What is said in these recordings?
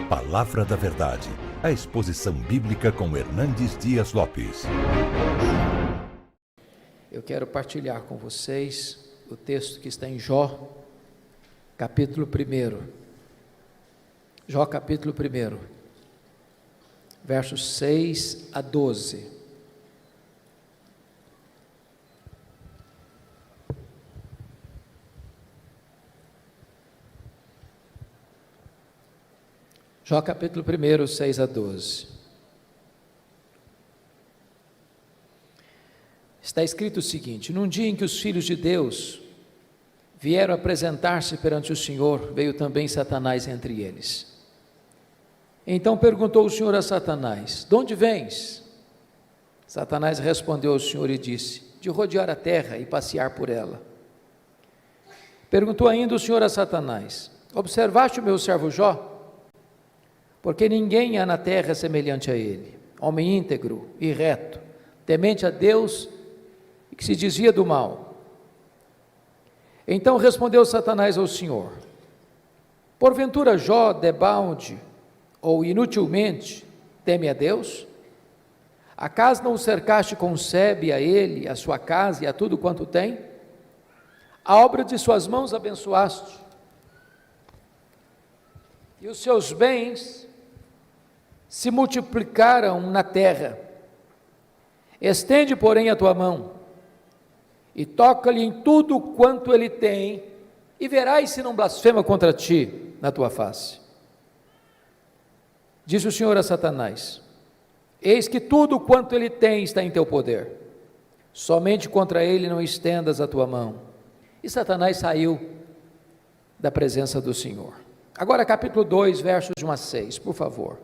Palavra da Verdade, a exposição bíblica com Hernandes Dias Lopes. Eu quero partilhar com vocês o texto que está em Jó, capítulo 1. Jó, capítulo 1, versos 6 a 12. Jó, capítulo 1, 6 a 12. Está escrito o seguinte: num dia em que os filhos de Deus vieram apresentar-se perante o Senhor, veio também Satanás entre eles. Então perguntou o Senhor a Satanás: de onde vens? Satanás respondeu ao Senhor e disse: de rodear a terra e passear por ela. Perguntou ainda o Senhor a Satanás: observaste o meu servo Jó? Porque ninguém há na terra semelhante a ele, homem íntegro e reto, temente a Deus e que se desvia do mal. Então respondeu Satanás ao Senhor: porventura Jó debalde ou inutilmente teme a Deus? Acaso não o cercaste com sebe a ele, a sua casa e a tudo quanto tem? A obra de suas mãos abençoaste, e os seus bens se multiplicaram na terra. Estende, porém, a tua mão e toca-lhe em tudo quanto ele tem, e verás se não blasfema contra ti na tua face. Disse o Senhor a Satanás: eis que tudo quanto ele tem está em teu poder, somente contra ele não estendas a tua mão. E Satanás saiu da presença do Senhor. Agora capítulo 2, versos de 1 a 6, por favor.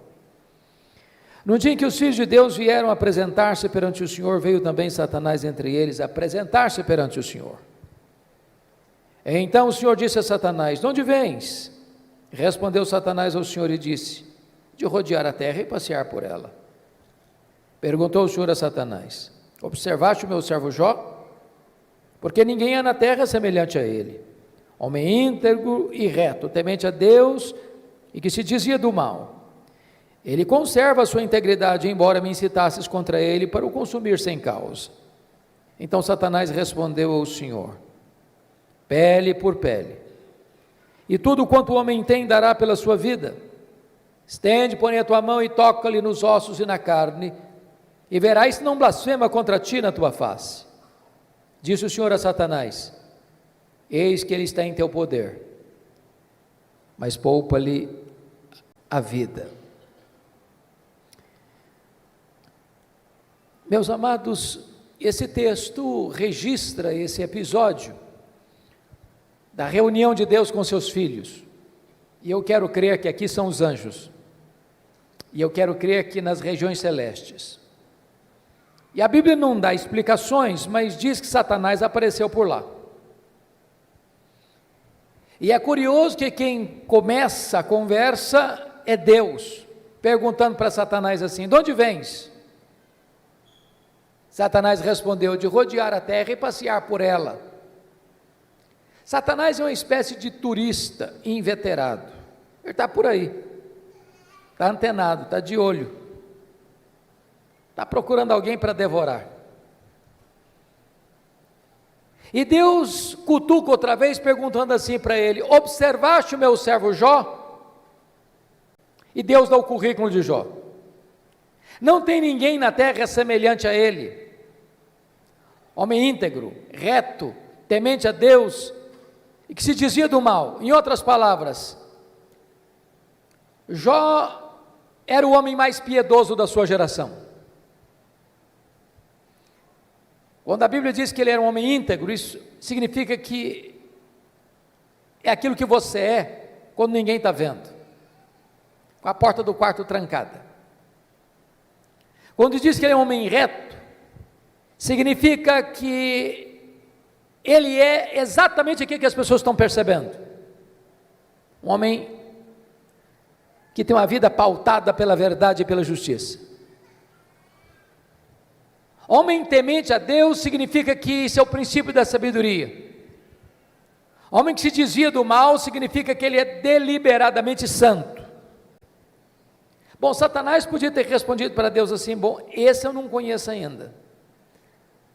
No dia em que os filhos de Deus vieram apresentar-se perante o Senhor, veio também Satanás entre eles apresentar-se perante o Senhor. Então o Senhor disse a Satanás: de onde vens? Respondeu Satanás ao Senhor e disse: de rodear a terra e passear por ela. Perguntou o Senhor a Satanás: observaste o meu servo Jó? Porque ninguém há na terra semelhante a ele, homem íntegro e reto, temente a Deus e que se desvia do mal. Ele conserva a sua integridade, embora me incitasses contra ele para o consumir sem causa. Então Satanás respondeu ao Senhor: pele por pele, e tudo quanto o homem tem dará pela sua vida. Estende, porém, a tua mão e toca-lhe nos ossos e na carne, e verás se não blasfema contra ti na tua face. Disse o Senhor a Satanás: eis que ele está em teu poder, mas poupa-lhe a vida. Meus amados, esse texto registra esse episódio da reunião de Deus com seus filhos, e eu quero crer que aqui são os anjos, e eu quero crer que nas regiões celestes. E a Bíblia não dá explicações, mas diz que Satanás apareceu por lá. E é curioso que quem começa a conversa é Deus, perguntando para Satanás assim: de onde vens? Satanás respondeu: de rodear a terra e passear por ela. Satanás é uma espécie de turista inveterado. Ele está por aí, está antenado, está de olho, está procurando alguém para devorar. E Deus cutuca outra vez, perguntando assim para ele: observaste o meu servo Jó? E Deus dá o currículo de Jó. Não tem ninguém na terra semelhante a ele, homem íntegro, reto, temente a Deus e que se desvia do mal. Em outras palavras, Jó era o homem mais piedoso da sua geração. Quando a Bíblia diz que ele era um homem íntegro, isso significa que é aquilo que você é quando ninguém está vendo, com a porta do quarto trancada. Quando diz que ele é um homem reto, significa que ele é exatamente aquilo que as pessoas estão percebendo. Um homem que tem uma vida pautada pela verdade e pela justiça. Homem temente a Deus significa que isso é o princípio da sabedoria. Homem que se desvia do mal significa que ele é deliberadamente santo. Bom, Satanás podia ter respondido para Deus assim: bom, esse eu não conheço ainda,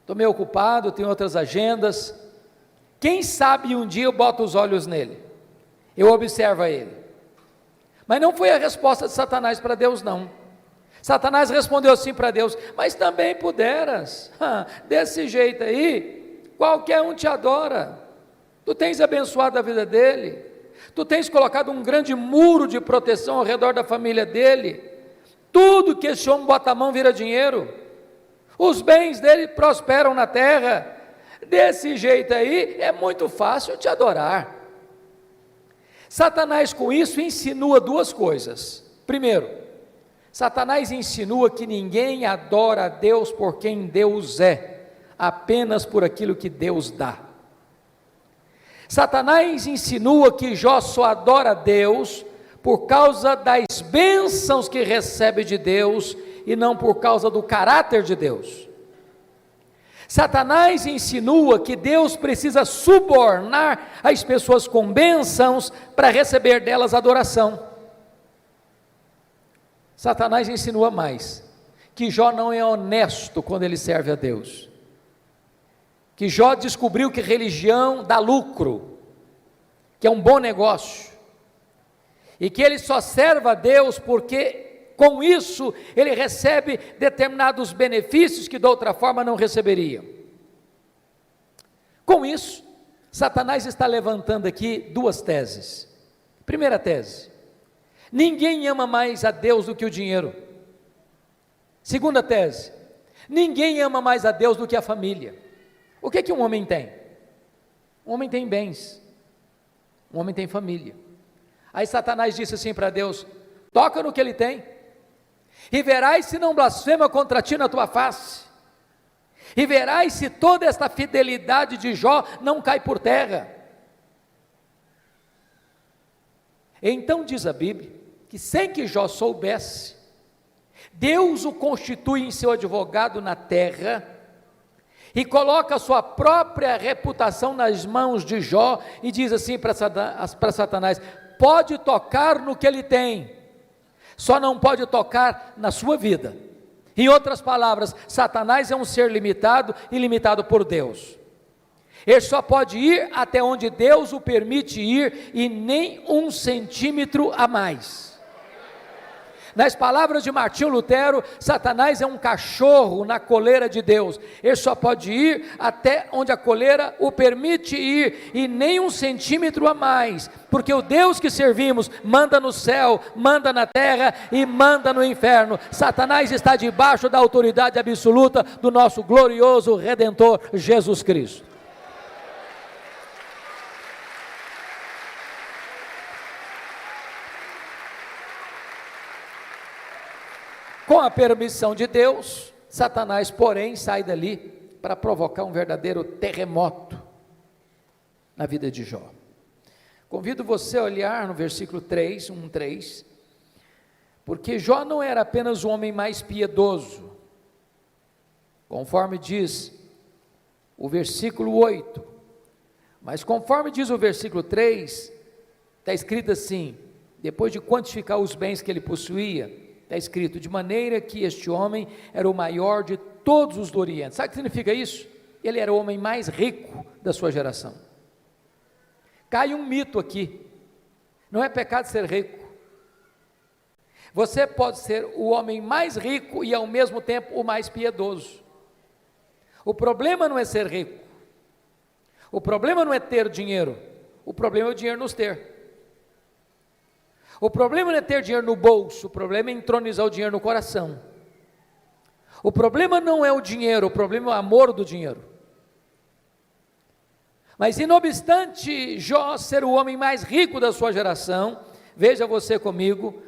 estou meio ocupado, tenho outras agendas, quem sabe um dia eu boto os olhos nele, eu observo ele. Mas não foi a resposta de Satanás para Deus, não. Satanás respondeu assim para Deus: mas também puderas, desse jeito aí, qualquer um te adora, tu tens abençoado a vida dele, tu tens colocado um grande muro de proteção ao redor da família dele, tudo que esse homem bota a mão vira dinheiro, os bens dele prosperam na terra, desse jeito aí é muito fácil te adorar. Satanás com isso insinua duas coisas. Primeiro, Satanás insinua que ninguém adora a Deus por quem Deus é, apenas por aquilo que Deus dá. Satanás insinua que Jó só adora a Deus por causa das bênçãos que recebe de Deus e não por causa do caráter de Deus. Satanás insinua que Deus precisa subornar as pessoas com bênçãos para receber delas adoração. Satanás insinua mais, que Jó não é honesto quando ele serve a Deus, que Jó descobriu que religião dá lucro, que é um bom negócio, e que ele só serve a Deus porque com isso ele recebe determinados benefícios que de outra forma não receberia. Com isso, Satanás está levantando aqui duas teses. Primeira tese: ninguém ama mais a Deus do que o dinheiro. Segunda tese: ninguém ama mais a Deus do que a família. O que um homem tem? Um homem tem bens, um homem tem família. Aí Satanás disse assim para Deus: toca no que ele tem, e verás se não blasfema contra ti na tua face, e verás se toda esta fidelidade de Jó não cai por terra. Então diz a Bíblia, que sem que Jó soubesse, Deus o constitui em seu advogado na terra, e coloca a sua própria reputação nas mãos de Jó, e diz assim para Satanás: pode tocar no que ele tem, só não pode tocar na sua vida. Em outras palavras, Satanás é um ser limitado e limitado por Deus. Ele só pode ir até onde Deus o permite ir, e nem 1 centímetro a mais. Nas palavras de Martinho Lutero, Satanás é um cachorro na coleira de Deus. Ele só pode ir até onde a coleira o permite ir, e nem 1 centímetro a mais, porque o Deus que servimos manda no céu, manda na terra e manda no inferno. Satanás está debaixo da autoridade absoluta do nosso glorioso Redentor Jesus Cristo. Com a permissão de Deus, Satanás, porém, sai dali para provocar um verdadeiro terremoto na vida de Jó. Convido você a olhar no versículo 3, 3, porque Jó não era apenas o homem mais piedoso, conforme diz o versículo 8, mas conforme diz o versículo 3, está escrito assim: depois de quantificar os bens que ele possuía, está escrito: de maneira que este homem era o maior de todos os do Oriente. Sabe o que significa isso? Ele era o homem mais rico da sua geração. Cai um mito aqui: não é pecado ser rico. Você pode ser o homem mais rico e ao mesmo tempo o mais piedoso. O problema não é ser rico, o problema não é ter dinheiro, o problema é o dinheiro nos ter. O problema não é ter dinheiro no bolso, o problema é entronizar o dinheiro no coração. O problema não é o dinheiro, o problema é o amor do dinheiro. Mas, não obstante Jó ser o homem mais rico da sua geração, veja você comigo,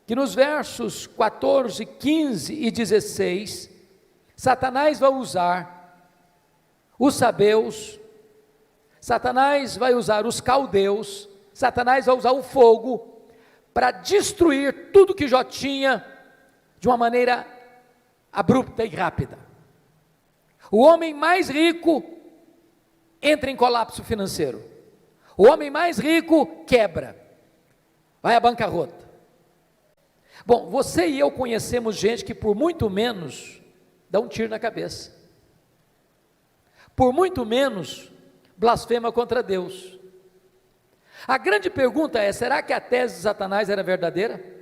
que nos versos 14, 15 e 16, Satanás vai usar os sabeus, Satanás vai usar os caldeus, Satanás vai usar o fogo, para destruir tudo que Jó tinha de uma maneira abrupta e rápida. O homem mais rico entra em colapso financeiro. O homem mais rico quebra, vai à bancarrota. Bom, você e eu conhecemos gente que por muito menos dá um tiro na cabeça, por muito menos blasfema contra Deus. A grande pergunta é: será que a tese de Satanás era verdadeira?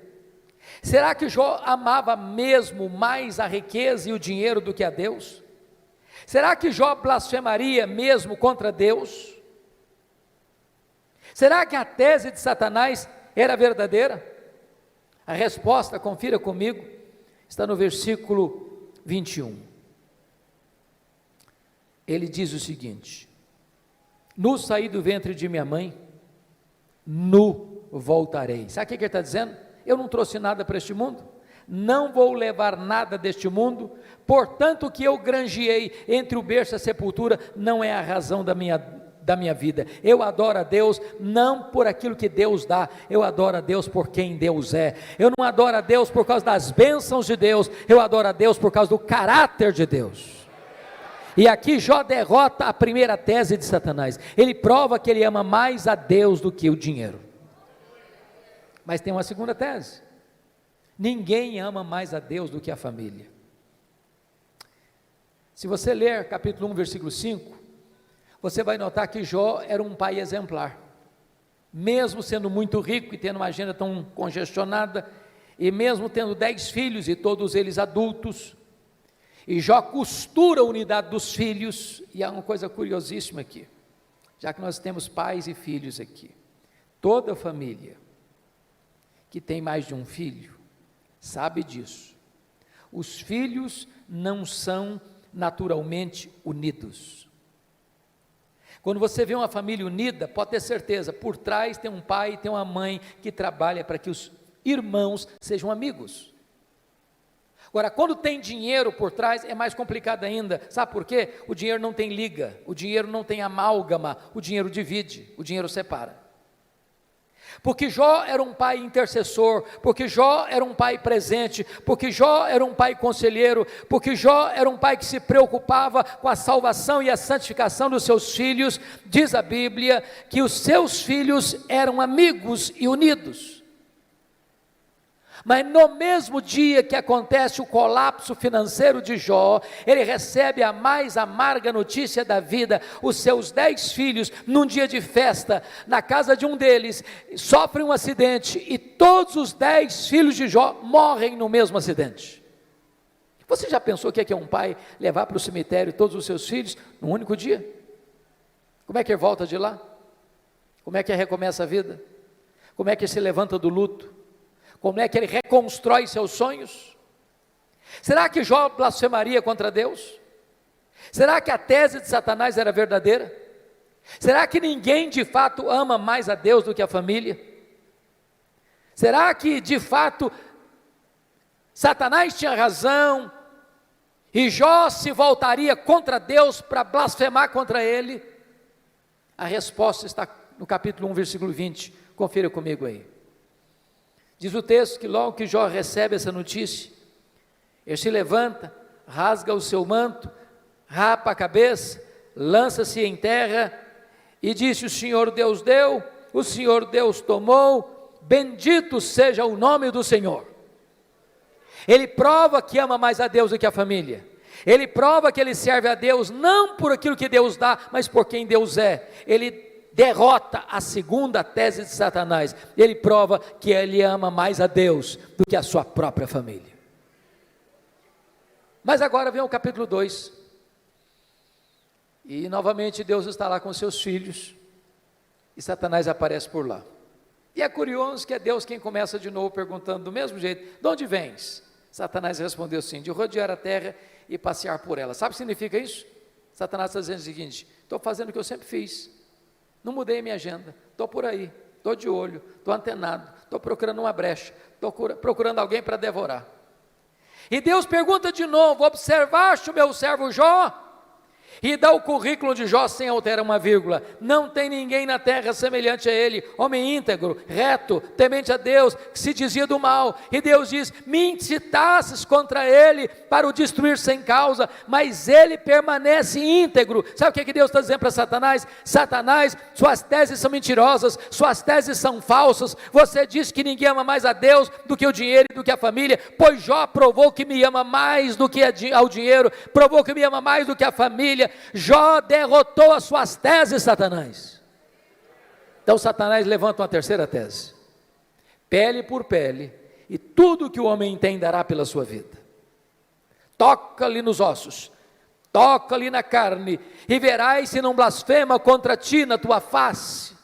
Será que Jó amava mesmo mais a riqueza e o dinheiro do que a Deus? Será que Jó blasfemaria mesmo contra Deus? Será que a tese de Satanás era verdadeira? A resposta, confira comigo, está no versículo 21. Ele diz o seguinte: nu saí do ventre de minha mãe, nu voltarei. Sabe o que ele está dizendo? Eu não trouxe nada para este mundo, não vou levar nada deste mundo, portanto o que eu granjeei entre o berço e a sepultura não é a razão da minha vida. Eu adoro a Deus não por aquilo que Deus dá, eu adoro a Deus por quem Deus é. Eu não adoro a Deus por causa das bênçãos de Deus, eu adoro a Deus por causa do caráter de Deus. E aqui Jó derrota a primeira tese de Satanás. Ele prova que ele ama mais a Deus do que o dinheiro. Mas tem uma segunda tese: ninguém ama mais a Deus do que a família. Se você ler capítulo 1, versículo 5, você vai notar que Jó era um pai exemplar, mesmo sendo muito rico e tendo uma agenda tão congestionada, e mesmo tendo 10 filhos e todos eles adultos, e Jó costura a unidade dos filhos. E há uma coisa curiosíssima aqui, já que nós temos pais e filhos aqui, toda família que tem mais de um filho sabe disso, os filhos não são naturalmente unidos. Quando você vê uma família unida, pode ter certeza, por trás tem um pai e tem uma mãe que trabalha para que os irmãos sejam amigos. Agora, quando tem dinheiro por trás, é mais complicado ainda. Sabe por quê? O dinheiro não tem liga, o dinheiro não tem amálgama, o dinheiro divide, o dinheiro separa. Porque Jó era um pai intercessor, porque Jó era um pai presente, porque Jó era um pai conselheiro, porque Jó era um pai que se preocupava com a salvação e a santificação dos seus filhos. Diz a Bíblia que os seus filhos eram amigos e unidos. Mas no mesmo dia que acontece o colapso financeiro de Jó, ele recebe a mais amarga notícia da vida. Os seus 10 filhos, num dia de festa, na casa de um deles, sofrem um acidente, e todos os 10 filhos de Jó morrem no mesmo acidente. Você já pensou o que é um pai levar para o cemitério todos os seus filhos num único dia? Como é que ele volta de lá? Como é que ele recomeça a vida? Como é que ele se levanta do luto? Como é que ele reconstrói seus sonhos? Será que Jó blasfemaria contra Deus? Será que a tese de Satanás era verdadeira? Será que ninguém de fato ama mais a Deus do que a família? Será que de fato Satanás tinha razão e Jó se voltaria contra Deus para blasfemar contra ele? A resposta está no capítulo 1, versículo 20, confira comigo aí. Diz o texto que logo que Jó recebe essa notícia, ele se levanta, rasga o seu manto, rapa a cabeça, lança-se em terra e disse: o Senhor Deus deu, o Senhor Deus tomou, bendito seja o nome do Senhor. Ele prova que ama mais a Deus do que a família. Ele prova que ele serve a Deus não por aquilo que Deus dá, mas por quem Deus é. Ele derrota a segunda tese de Satanás. Ele prova que ele ama mais a Deus do que a sua própria família. Mas agora vem o capítulo 2, e novamente Deus está lá com seus filhos, e Satanás aparece por lá. E é curioso que é Deus quem começa de novo perguntando do mesmo jeito: de onde vens? Satanás respondeu assim: de rodear a terra e passear por ela. Sabe o que significa isso? Satanás está dizendo o seguinte: estou fazendo o que eu sempre fiz, não mudei minha agenda, estou por aí, estou de olho, estou antenado, estou procurando uma brecha, estou procurando alguém para devorar. E Deus pergunta de novo: observaste o meu servo Jó? e dá o currículo de Jó sem alterar uma vírgula. Não tem ninguém na terra semelhante a ele, homem íntegro, reto, temente a Deus, que se dizia do mal. E Deus diz: me incitasses contra ele para o destruir sem causa, mas ele permanece íntegro. Sabe o que Deus está dizendo para Satanás? Satanás, suas teses são mentirosas, suas teses são falsas. Você diz que ninguém ama mais a Deus do que o dinheiro e do que a família, pois Jó provou que me ama mais do que ao dinheiro, provou que me ama mais do que a família. Jó derrotou as suas teses, Satanás. Então Satanás levanta uma terceira tese: pele por pele, e tudo que o homem tem dará pela sua vida. Toca-lhe nos ossos, toca-lhe na carne, e verás se não blasfema contra ti na tua face.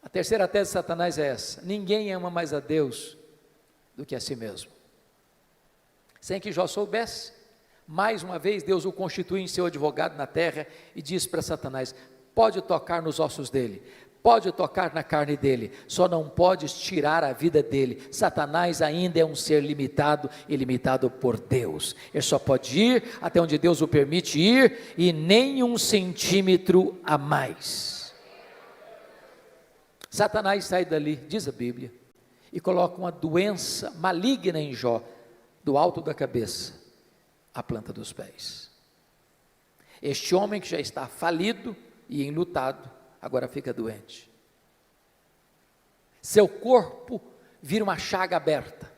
A terceira tese de Satanás é essa: ninguém ama mais a Deus do que a si mesmo. Sem que Jó soubesse, mais uma vez Deus o constitui em seu advogado na terra e diz para Satanás: pode tocar nos ossos dele, pode tocar na carne dele, só não podes tirar a vida dele. Satanás ainda é um ser limitado e limitado por Deus. Ele só pode ir até onde Deus o permite ir, e nem 1 centímetro a mais. Satanás sai dali, diz a Bíblia, e coloca uma doença maligna em Jó, do alto da cabeça à planta dos pés. Este homem que já está falido e enlutado, agora fica doente. Seu corpo vira uma chaga aberta,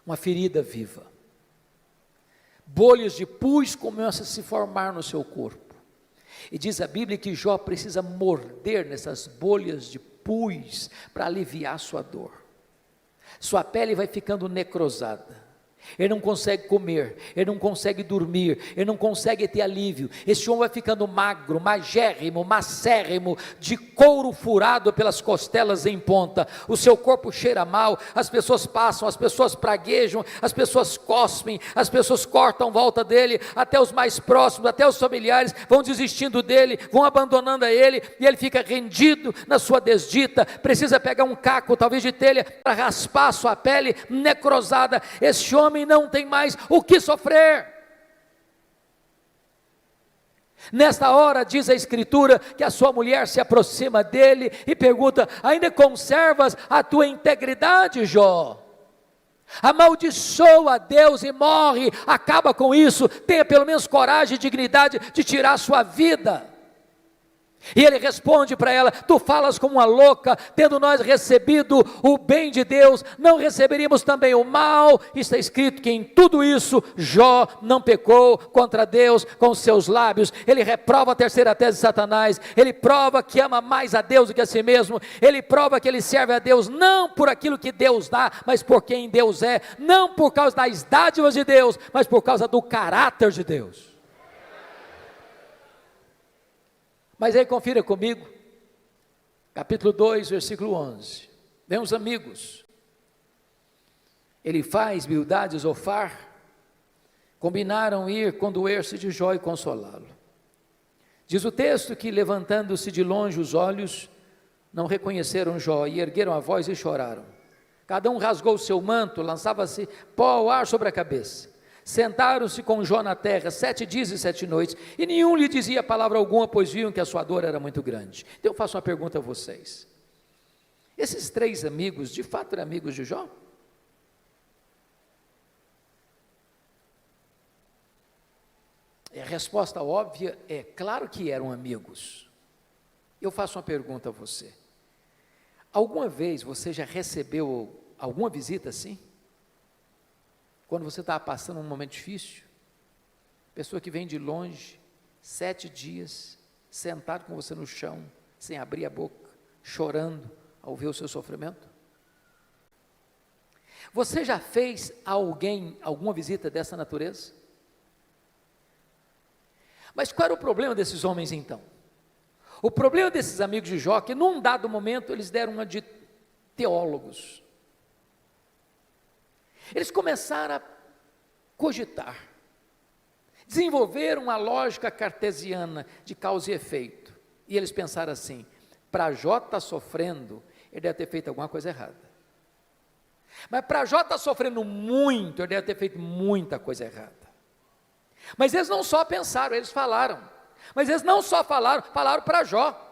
uma ferida viva. Bolhas de pus começam a se formar no seu corpo. E diz a Bíblia que Jó precisa morder nessas bolhas de pus para aliviar sua dor. Sua pele vai ficando necrosada. Ele não consegue comer, ele não consegue dormir, ele não consegue ter alívio. Esse homem vai ficando magro, magérrimo, macérrimo, de couro furado pelas costelas em ponta. O seu corpo cheira mal, as pessoas passam, as pessoas praguejam, as pessoas cospem, as pessoas cortam volta dele, até os mais próximos, até os familiares vão desistindo dele, vão abandonando a ele, e ele fica rendido na sua desdita. Precisa pegar um caco, talvez de telha, para raspar a sua pele necrosada. Esse homem não tem mais o que sofrer. Nesta hora, diz a Escritura, que a sua mulher se aproxima dele e pergunta: ainda conservas a tua integridade, Jó? Amaldiçoa a Deus e morre, acaba com isso, tenha pelo menos coragem e dignidade de tirar a sua vida. E ele responde para ela: tu falas como uma louca, tendo nós recebido o bem de Deus, não receberíamos também o mal? Está escrito que em tudo isso Jó não pecou contra Deus com os seus lábios. Ele reprova a terceira tese de Satanás, ele prova que ama mais a Deus do que a si mesmo, ele prova que ele serve a Deus não por aquilo que Deus dá, mas por quem Deus é, não por causa das dádivas de Deus, mas por causa do caráter de Deus. Mas aí confira comigo, capítulo 2, versículo 11, vem os amigos, Elifaz, Bildade e Zofar, combinaram ir condoer-se de Jó e consolá-lo. Diz o texto que, levantando-se de longe os olhos, não reconheceram Jó, e ergueram a voz e choraram. Cada um rasgou o seu manto, lançava-se pó ao ar sobre a cabeça. Sentaram-se com Jó na terra 7 dias e 7 noites, e nenhum lhe dizia palavra alguma, pois viam que a sua dor era muito grande. Então eu faço uma pergunta a vocês: esses 3 amigos, de fato eram amigos de Jó? E a resposta óbvia é: claro que eram amigos. Eu faço uma pergunta a você: alguma vez você já recebeu alguma visita assim? Quando você estava passando um momento difícil, pessoa que vem de longe, 7 dias, sentado com você no chão, sem abrir a boca, chorando ao ver o seu sofrimento? Você já fez a alguém alguma visita dessa natureza? Mas qual era o problema desses homens então? O problema desses amigos de Jó, que num dado momento eles deram uma de teólogos. Eles começaram a cogitar, desenvolveram uma lógica cartesiana de causa e efeito, e eles pensaram assim: para Jó estar sofrendo, ele deve ter feito alguma coisa errada, mas para Jó estar sofrendo muito, ele deve ter feito muita coisa errada. Mas eles não só pensaram, eles falaram. Mas eles não só falaram, falaram para Jó.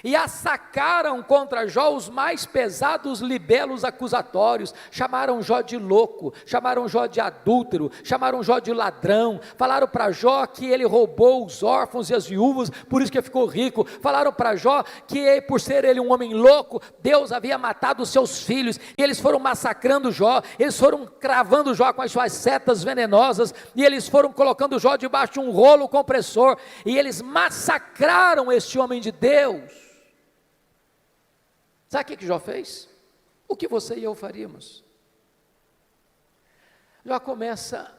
E assacaram contra Jó os mais pesados libelos acusatórios, chamaram Jó de louco, chamaram Jó de adúltero, chamaram Jó de ladrão, falaram para Jó que ele roubou os órfãos e as viúvas, por isso que ficou rico, falaram para Jó que por ser ele um homem louco, Deus havia matado os seus filhos, e eles foram massacrando Jó, eles foram cravando Jó com as suas setas venenosas, e eles foram colocando Jó debaixo de um rolo compressor, e eles massacraram este homem de Deus. Sabe o que Jó fez? O que você e eu faríamos? Jó começa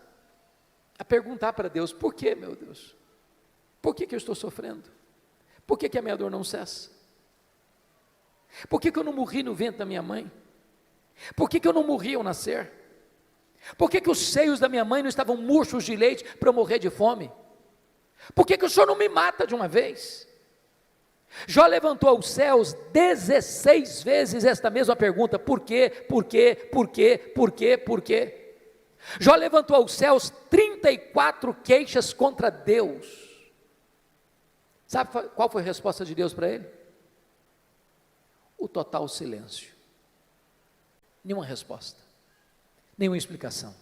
a perguntar para Deus: por que, meu Deus? Por que eu estou sofrendo? Por que a minha dor não cessa? Por que eu não morri no ventre da minha mãe? Por que eu não morri ao nascer? Por que os seios da minha mãe não estavam murchos de leite para eu morrer de fome? Por que o Senhor não me mata de uma vez? Jó levantou aos céus 16 vezes esta mesma pergunta: por quê, por quê, por quê, por quê, por quê? Jó levantou aos céus 34 queixas contra Deus. Sabe qual foi a resposta de Deus para ele? O total silêncio. Nenhuma resposta, nenhuma explicação,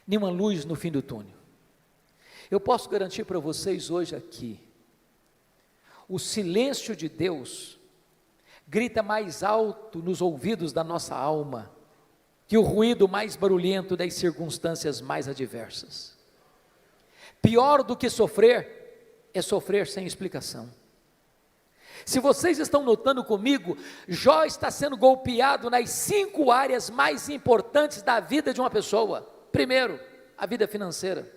nenhuma luz no fim do túnel. Eu posso garantir para vocês hoje aqui, o silêncio de Deus grita mais alto nos ouvidos da nossa alma que o ruído mais barulhento das circunstâncias mais adversas. Pior do que sofrer é sofrer sem explicação. Se vocês estão notando comigo, Jó está sendo golpeado nas 5 áreas mais importantes da vida de uma pessoa. Primeiro, a vida financeira.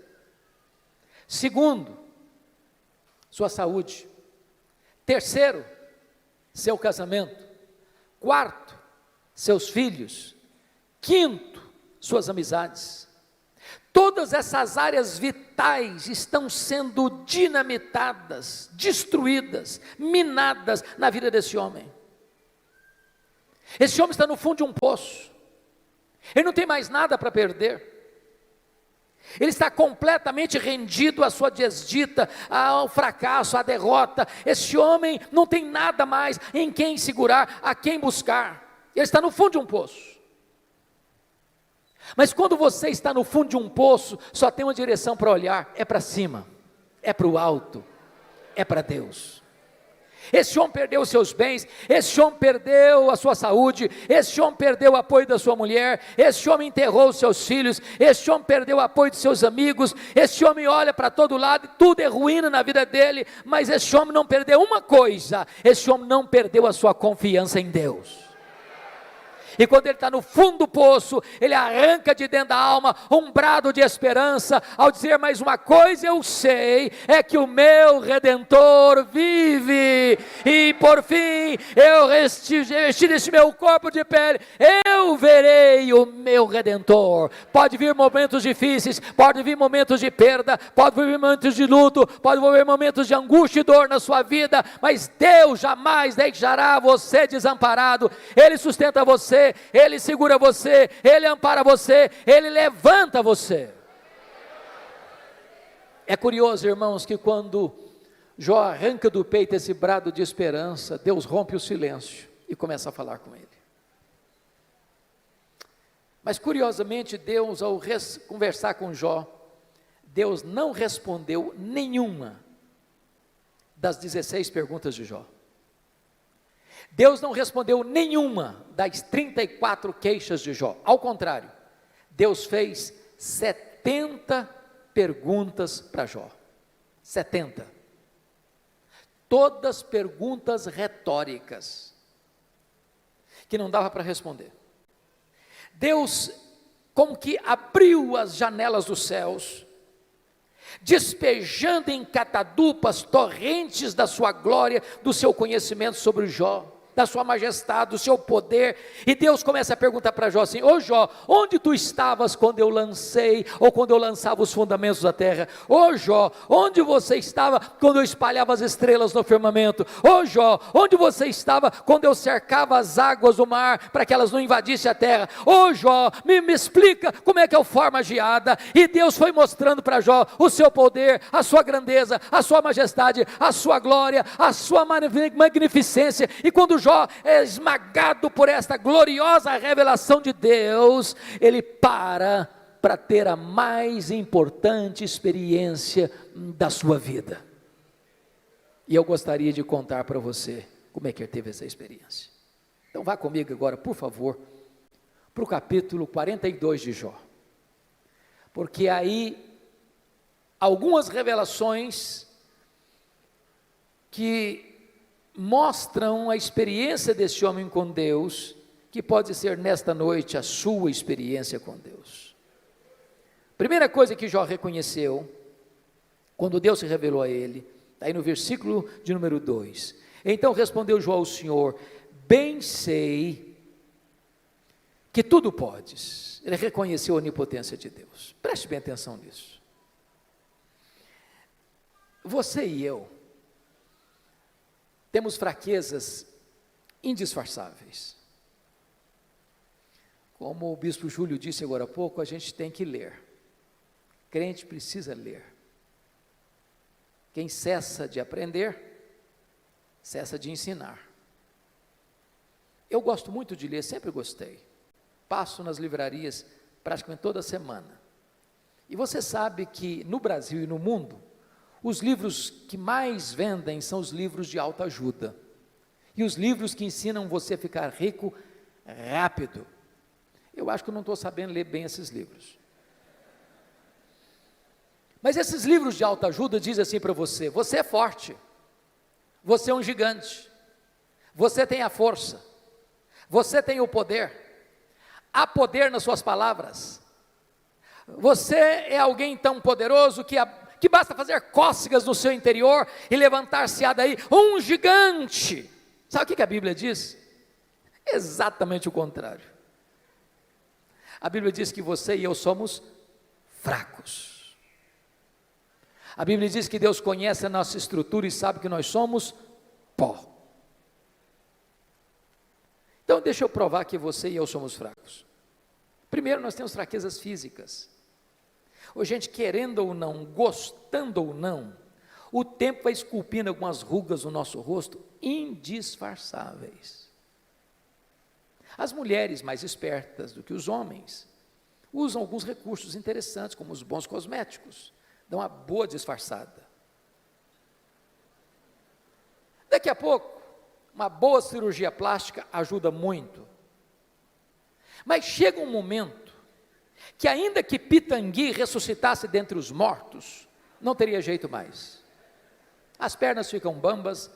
Segundo, sua saúde. Terceiro, seu casamento. Quarto, seus filhos. Quinto, suas amizades. Todas essas áreas vitais estão sendo dinamitadas, destruídas, minadas na vida desse homem. Esse homem está no fundo de um poço. Ele não tem mais nada para perder. Ele está completamente rendido à sua desdita, ao fracasso, à derrota. Esse homem não tem nada mais em quem segurar, a quem buscar. Ele está no fundo de um poço. Mas quando você está no fundo de um poço, só tem uma direção para olhar: é para cima, é para o alto, é para Deus. Esse homem perdeu os seus bens, esse homem perdeu a sua saúde, esse homem perdeu o apoio da sua mulher, esse homem enterrou os seus filhos, esse homem perdeu o apoio de seus amigos, esse homem olha para todo lado e tudo é ruína na vida dele, mas esse homem não perdeu uma coisa: esse homem não perdeu a sua confiança em Deus. E quando ele está no fundo do poço, ele arranca de dentro da alma um brado de esperança, ao dizer: mais uma coisa eu sei, é que o meu Redentor vive, e por fim, eu revestir este meu corpo de pele, eu verei o meu Redentor. Pode vir momentos difíceis, pode vir momentos de perda, pode vir momentos de luto, pode vir momentos de angústia e dor na sua vida, mas Deus jamais deixará você desamparado. Ele sustenta você, Ele segura você, Ele ampara você, Ele levanta você. É curioso, irmãos, que quando Jó arranca do peito esse brado de esperança, Deus rompe o silêncio e começa a falar com ele. Mas curiosamente, Deus, ao conversar com Jó, Deus não respondeu nenhuma das 16 perguntas de Jó. Deus não respondeu nenhuma das 34 queixas de Jó. Ao contrário, Deus fez 70 perguntas para Jó. 70. Todas perguntas retóricas, que não dava para responder. Deus como que abriu as janelas dos céus, despejando em catadupas torrentes da sua glória, do seu conhecimento sobre o Jó. da sua majestade, do seu poder, e Deus começa a perguntar para Jó assim: ô Jó, onde tu estavas quando eu lancei, ou quando eu lançava os fundamentos da terra? Ô Jó, onde você estava quando eu espalhava as estrelas no firmamento? Ô Jó, onde você estava quando eu cercava as águas do mar, para que elas não invadissem a terra? Ô Jó, me explica como é que eu formo a geada. E Deus foi mostrando para Jó o seu poder, a sua grandeza, a sua majestade, a sua glória, a sua magnificência, e quando Jó é esmagado por esta gloriosa revelação de Deus, ele para ter a mais importante experiência da sua vida. E eu gostaria de contar para você como é que ele teve essa experiência. Então vá comigo agora, por favor, para o capítulo 42 de Jó, porque aí algumas revelações que mostram a experiência desse homem com Deus, que pode ser nesta noite a sua experiência com Deus. Primeira coisa que Jó reconheceu, quando Deus se revelou a ele, está aí no versículo de número 2. Então respondeu Jó ao Senhor: bem sei que tudo podes. Ele reconheceu a onipotência de Deus. Preste bem atenção nisso. Você e eu temos fraquezas indisfarçáveis. Como o bispo Júlio disse agora há pouco, a gente tem que ler. Crente precisa ler. Quem cessa de aprender, cessa de ensinar. Eu gosto muito de ler, sempre gostei. Passo nas livrarias praticamente toda semana. E você sabe que no Brasil e no mundo, os livros que mais vendem são os livros de autoajuda. E os livros que ensinam você a ficar rico rápido. Eu acho que eu não estou sabendo ler bem esses livros. Mas esses livros de autoajuda dizem assim para você: você é forte, você é um gigante, você tem a força, você tem o poder, há poder nas suas palavras, você é alguém tão poderoso que basta fazer cócegas no seu interior e levantar-se-á daí um gigante. Sabe o que a Bíblia diz? Exatamente o contrário. A Bíblia diz que você e eu somos fracos. A Bíblia diz que Deus conhece a nossa estrutura e sabe que nós somos pó. Então deixa eu provar que você e eu somos fracos. Primeiro, nós temos fraquezas físicas. Ô, gente, querendo ou não, gostando ou não, o tempo vai esculpindo algumas rugas no nosso rosto indisfarçáveis. As mulheres mais espertas do que os homens usam alguns recursos interessantes, como os bons cosméticos, dão uma boa disfarçada. Daqui a pouco, uma boa cirurgia plástica ajuda muito. Mas chega um momento que ainda que Pitangui ressuscitasse dentre os mortos, não teria jeito mais. As pernas ficam bambas,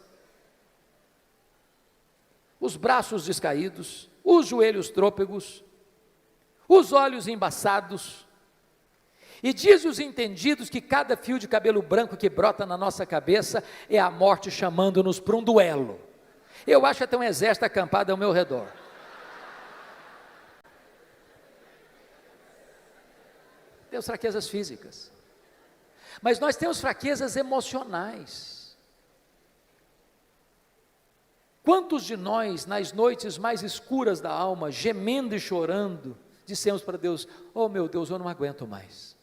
os braços descaídos, os joelhos trôpegos, os olhos embaçados. E diz os entendidos que cada fio de cabelo branco que brota na nossa cabeça é a morte chamando-nos para um duelo. Eu acho até um exército acampado ao meu redor. Temos fraquezas físicas, mas nós temos fraquezas emocionais. Quantos de nós, nas noites mais escuras da alma, gemendo e chorando, dissemos para Deus: oh meu Deus, eu não aguento mais,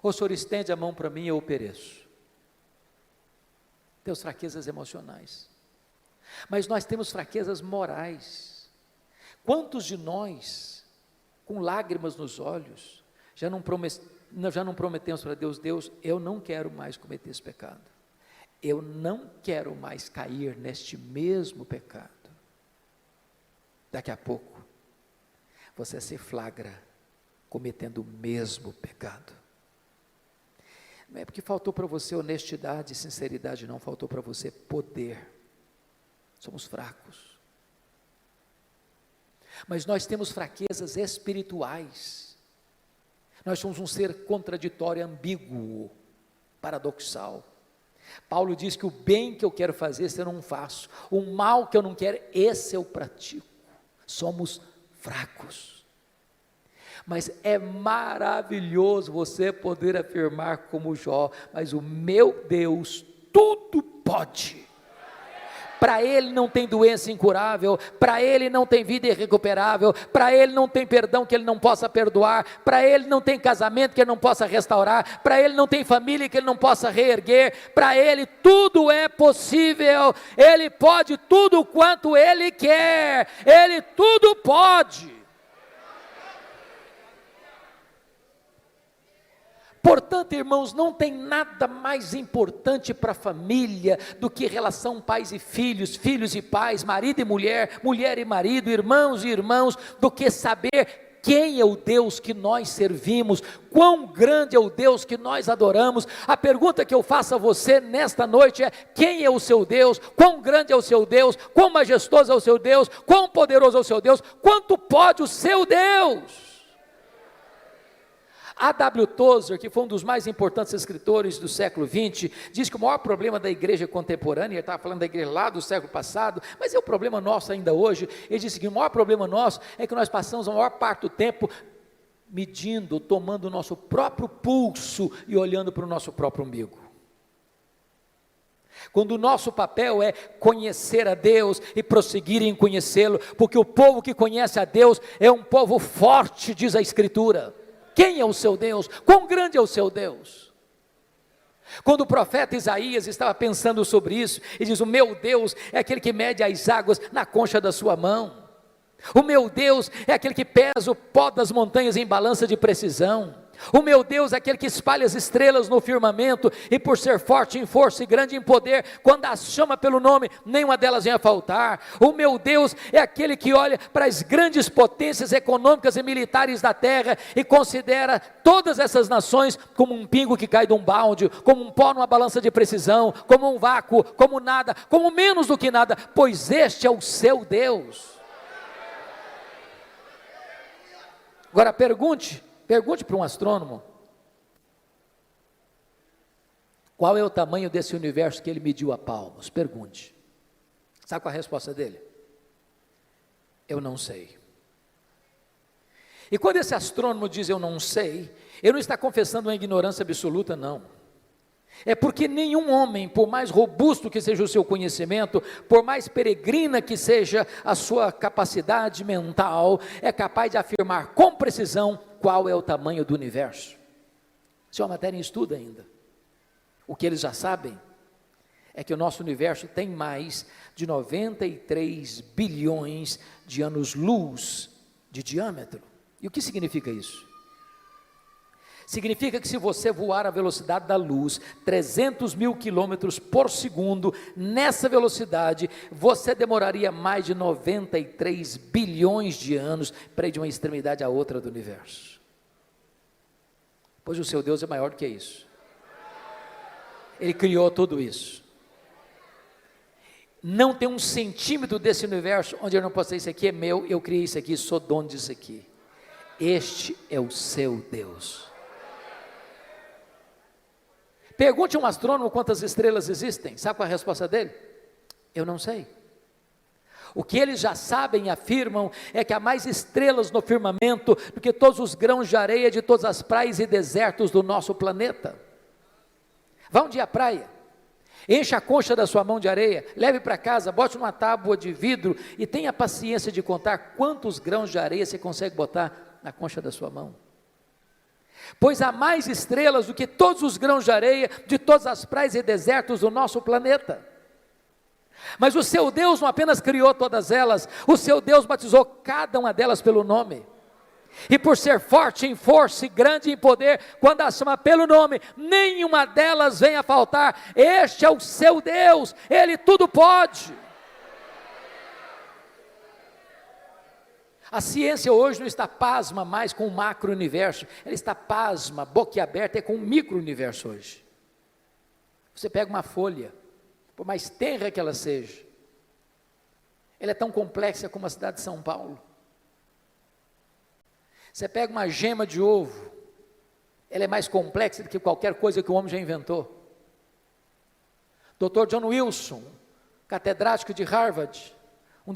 o Senhor estende a mão para mim e eu pereço. Temos fraquezas emocionais, mas nós temos fraquezas morais. Quantos de nós, com lágrimas nos olhos, já não prometemos para Deus: Deus, eu não quero mais cometer esse pecado, eu não quero mais cair neste mesmo pecado. Daqui a pouco, você se flagra cometendo o mesmo pecado. Não é porque faltou para você honestidade e sinceridade, não, faltou para você poder. Somos fracos. Mas nós temos fraquezas espirituais. Nós somos um ser contraditório, ambíguo, paradoxal. Paulo diz que o bem que eu quero fazer, esse eu não faço, o mal que eu não quero, esse eu pratico. Somos fracos, mas é maravilhoso você poder afirmar como Jó, mas o meu Deus tudo pode. Para Ele não tem doença incurável, para Ele não tem vida irrecuperável, para Ele não tem perdão que Ele não possa perdoar, para Ele não tem casamento que Ele não possa restaurar, para Ele não tem família que Ele não possa reerguer, para Ele tudo é possível, Ele pode tudo quanto Ele quer, Ele tudo pode. Portanto, irmãos, não tem nada mais importante para a família do que relação pais e filhos, filhos e pais, marido e mulher, mulher e marido, irmãos e irmãos, do que saber quem é o Deus que nós servimos, quão grande é o Deus que nós adoramos. A pergunta que eu faço a você nesta noite é: quem é o seu Deus? Quão grande é o seu Deus? Quão majestoso é o seu Deus? Quão poderoso é o seu Deus? Quanto pode o seu Deus? A.W. Tozer, que foi um dos mais importantes escritores do século XX, diz que o maior problema da igreja contemporânea, ele estava falando da igreja lá do século passado, mas é o problema nosso ainda hoje. Ele disse que o maior problema nosso é que nós passamos a maior parte do tempo medindo, tomando o nosso próprio pulso e olhando para o nosso próprio umbigo. Quando o nosso papel é conhecer a Deus e prosseguir em conhecê-lo, porque o povo que conhece a Deus é um povo forte, diz a Escritura. Quem é o seu Deus? Quão grande é o seu Deus? Quando o profeta Isaías estava pensando sobre isso, ele diz: o meu Deus é aquele que mede as águas na concha da sua mão. O meu Deus é aquele que pesa o pó das montanhas em balança de precisão. O meu Deus é aquele que espalha as estrelas no firmamento, e por ser forte em força e grande em poder, quando as chama pelo nome, nenhuma delas vem a faltar. O meu Deus é aquele que olha para as grandes potências econômicas e militares da terra e considera todas essas nações como um pingo que cai de um balde, como um pó numa balança de precisão, como um vácuo, como nada, como menos do que nada, pois este é o seu Deus. Agora pergunte para um astrônomo, qual é o tamanho desse universo que ele mediu a palmos? Pergunte. Sabe qual é a resposta dele? Eu não sei. E quando esse astrônomo diz eu não sei, ele não está confessando uma ignorância absoluta, não. É porque nenhum homem, por mais robusto que seja o seu conhecimento, por mais peregrina que seja a sua capacidade mental, é capaz de afirmar com precisão qual é o tamanho do universo. Isso é uma matéria em estudo ainda. O que eles já sabem é que o nosso universo tem mais de 93 bilhões de anos-luz de diâmetro. E o que significa isso? Significa que se você voar à velocidade da luz, 300 mil quilômetros por segundo, nessa velocidade, você demoraria mais de 93 bilhões de anos para ir de uma extremidade à outra do universo. Pois o seu Deus é maior do que isso. Ele criou tudo isso. Não tem um centímetro desse universo onde eu não posso dizer: isso aqui é meu, eu criei isso aqui, sou dono disso aqui. Este é o seu Deus. Pergunte a um astrônomo quantas estrelas existem. Sabe qual é a resposta dele? Eu não sei. O que eles já sabem e afirmam é que há mais estrelas no firmamento do que todos os grãos de areia de todas as praias e desertos do nosso planeta. Vá um dia à praia, encha a concha da sua mão de areia, leve para casa, bote numa tábua de vidro e tenha paciência de contar quantos grãos de areia você consegue botar na concha da sua mão. Pois há mais estrelas do que todos os grãos de areia de todas as praias e desertos do nosso planeta. Mas o seu Deus não apenas criou todas elas, o seu Deus batizou cada uma delas pelo nome. E por ser forte em força e grande em poder, quando as chama pelo nome, nenhuma delas vem a faltar. Este é o seu Deus, Ele tudo pode. A ciência hoje não está pasma mais com o macro-universo, ela está pasma, boquiaberta, com o micro-universo hoje. Você pega uma folha, por mais tenra que ela seja, ela é tão complexa como a cidade de São Paulo. Você pega uma gema de ovo, ela é mais complexa do que qualquer coisa que o homem já inventou. Dr. John Wilson, catedrático de Harvard, uma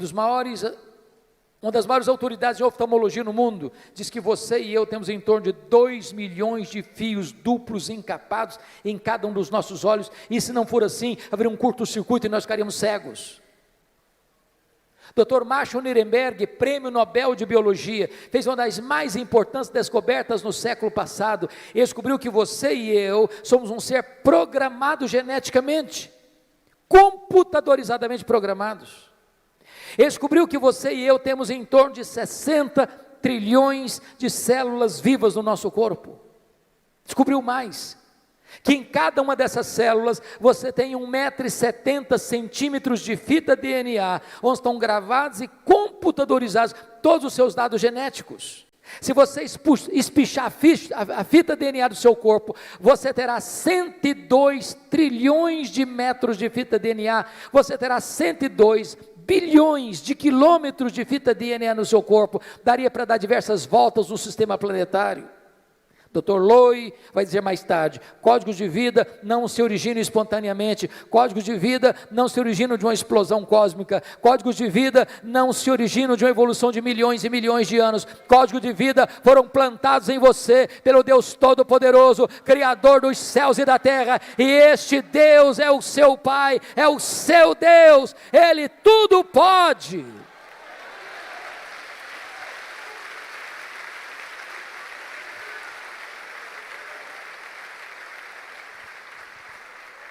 das maiores autoridades de oftalmologia no mundo, diz que você e eu temos em torno de 2 milhões de fios duplos encapados em cada um dos nossos olhos, e se não for assim, haveria um curto-circuito e nós ficaríamos cegos. Dr. Marshall Nirenberg, prêmio Nobel de Biologia, fez uma das mais importantes descobertas no século passado. Ele descobriu que você e eu somos um ser programado geneticamente, computadorizadamente programados. Ele descobriu que você e eu temos em torno de 60 trilhões de células vivas no nosso corpo. Descobriu mais, que em cada uma dessas células você tem 1,70 m de fita DNA, onde estão gravados e computadorizados todos os seus dados genéticos. Se você espichar a fita DNA do seu corpo, você terá 102 trilhões de metros de fita DNA, você terá 102 bilhões de quilômetros de fita DNA no seu corpo, daria para dar diversas voltas no sistema planetário. Dr. Loy vai dizer mais tarde, códigos de vida não se originam espontaneamente, códigos de vida não se originam de uma explosão cósmica, códigos de vida não se originam de uma evolução de milhões e milhões de anos, códigos de vida foram plantados em você pelo Deus Todo-Poderoso, Criador dos céus e da terra, e este Deus é o seu Pai, é o seu Deus, Ele tudo pode.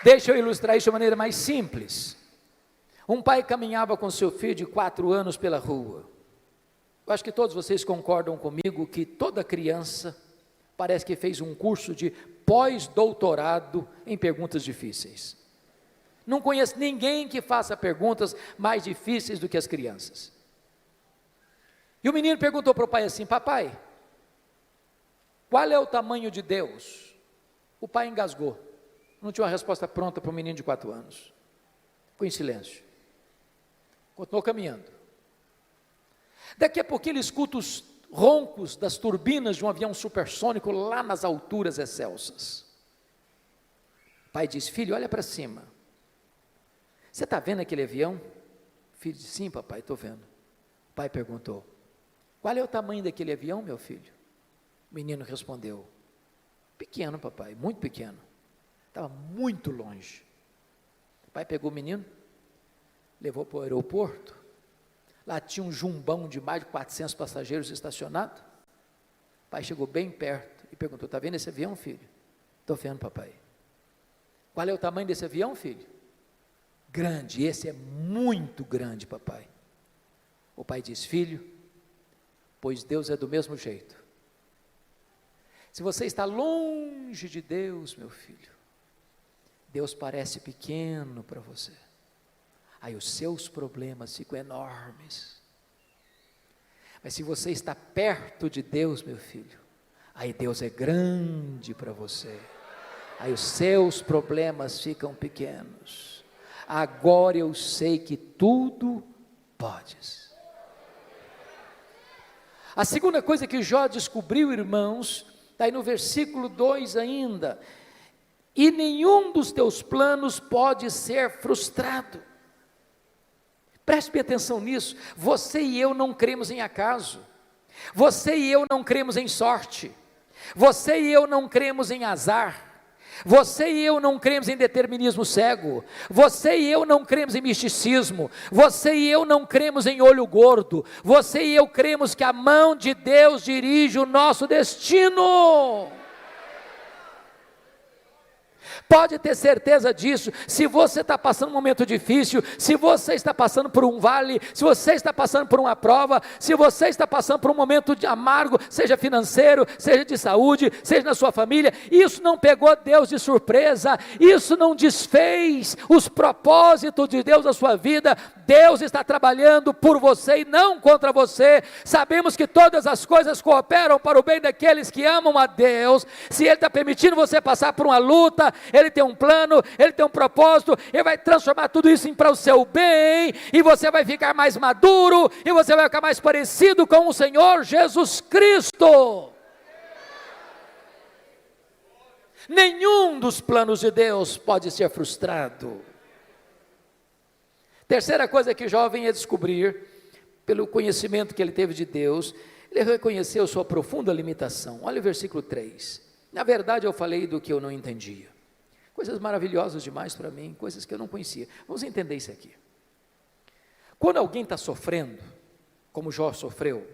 Deixa eu ilustrar isso de maneira mais simples. Um pai caminhava com seu filho de 4 anos pela rua. Eu acho que todos vocês concordam comigo que toda criança parece que fez um curso de pós-doutorado em perguntas difíceis. Não conheço ninguém que faça perguntas mais difíceis do que as crianças. E o menino perguntou para o pai assim: papai, qual é o tamanho de Deus? O pai engasgou. Não tinha uma resposta pronta para um menino de 4 anos. Ficou em silêncio. Continuou caminhando. Daqui a pouquinho ele escuta os roncos das turbinas de um avião supersônico lá nas alturas excelsas. O pai diz: filho, olha para cima. Você está vendo aquele avião? O filho disse: sim, papai, estou vendo. O pai perguntou: qual é o tamanho daquele avião, meu filho? O menino respondeu: pequeno, papai, muito pequeno. Estava muito longe. O pai pegou o menino, levou para o aeroporto. Lá tinha um jumbão de mais de 400 passageiros estacionado. O pai chegou bem perto e perguntou: está vendo esse avião, filho? Estou vendo, papai. Qual é o tamanho desse avião, filho? Grande, esse é muito grande, papai. O pai disse: filho, pois Deus é do mesmo jeito. Se você está longe de Deus, meu filho, Deus parece pequeno para você, aí os seus problemas ficam enormes. Mas se você está perto de Deus, meu filho, aí Deus é grande para você, aí os seus problemas ficam pequenos. Agora eu sei que tudo podes. A segunda coisa que Jó descobriu, irmãos, está aí no versículo 2 ainda: e nenhum dos teus planos pode ser frustrado. Preste bem atenção nisso. Você e eu não cremos em acaso, você e eu não cremos em sorte, você e eu não cremos em azar, você e eu não cremos em determinismo cego, você e eu não cremos em misticismo, você e eu não cremos em olho gordo, você e eu cremos que a mão de Deus dirige o nosso destino. Pode ter certeza disso. Se você está passando um momento difícil, se você está passando por um vale, se você está passando por uma prova, se você está passando por um momento de amargo, seja financeiro, seja de saúde, seja na sua família, isso não pegou Deus de surpresa, isso não desfez os propósitos de Deus na sua vida. Deus está trabalhando por você e não contra você. Sabemos que todas as coisas cooperam para o bem daqueles que amam a Deus. Se Ele está permitindo você passar por uma luta, Ele tem um plano, Ele tem um propósito, Ele vai transformar tudo isso para o seu bem, e você vai ficar mais maduro, e você vai ficar mais parecido com o Senhor Jesus Cristo. Nenhum dos planos de Deus pode ser frustrado. Terceira coisa que Jó vinha descobrir, pelo conhecimento que ele teve de Deus, ele reconheceu sua profunda limitação. Olha o versículo 3. Na verdade, eu falei do que eu não entendia. Coisas maravilhosas demais para mim, coisas que eu não conhecia. Vamos entender isso aqui. Quando alguém está sofrendo, como Jó sofreu,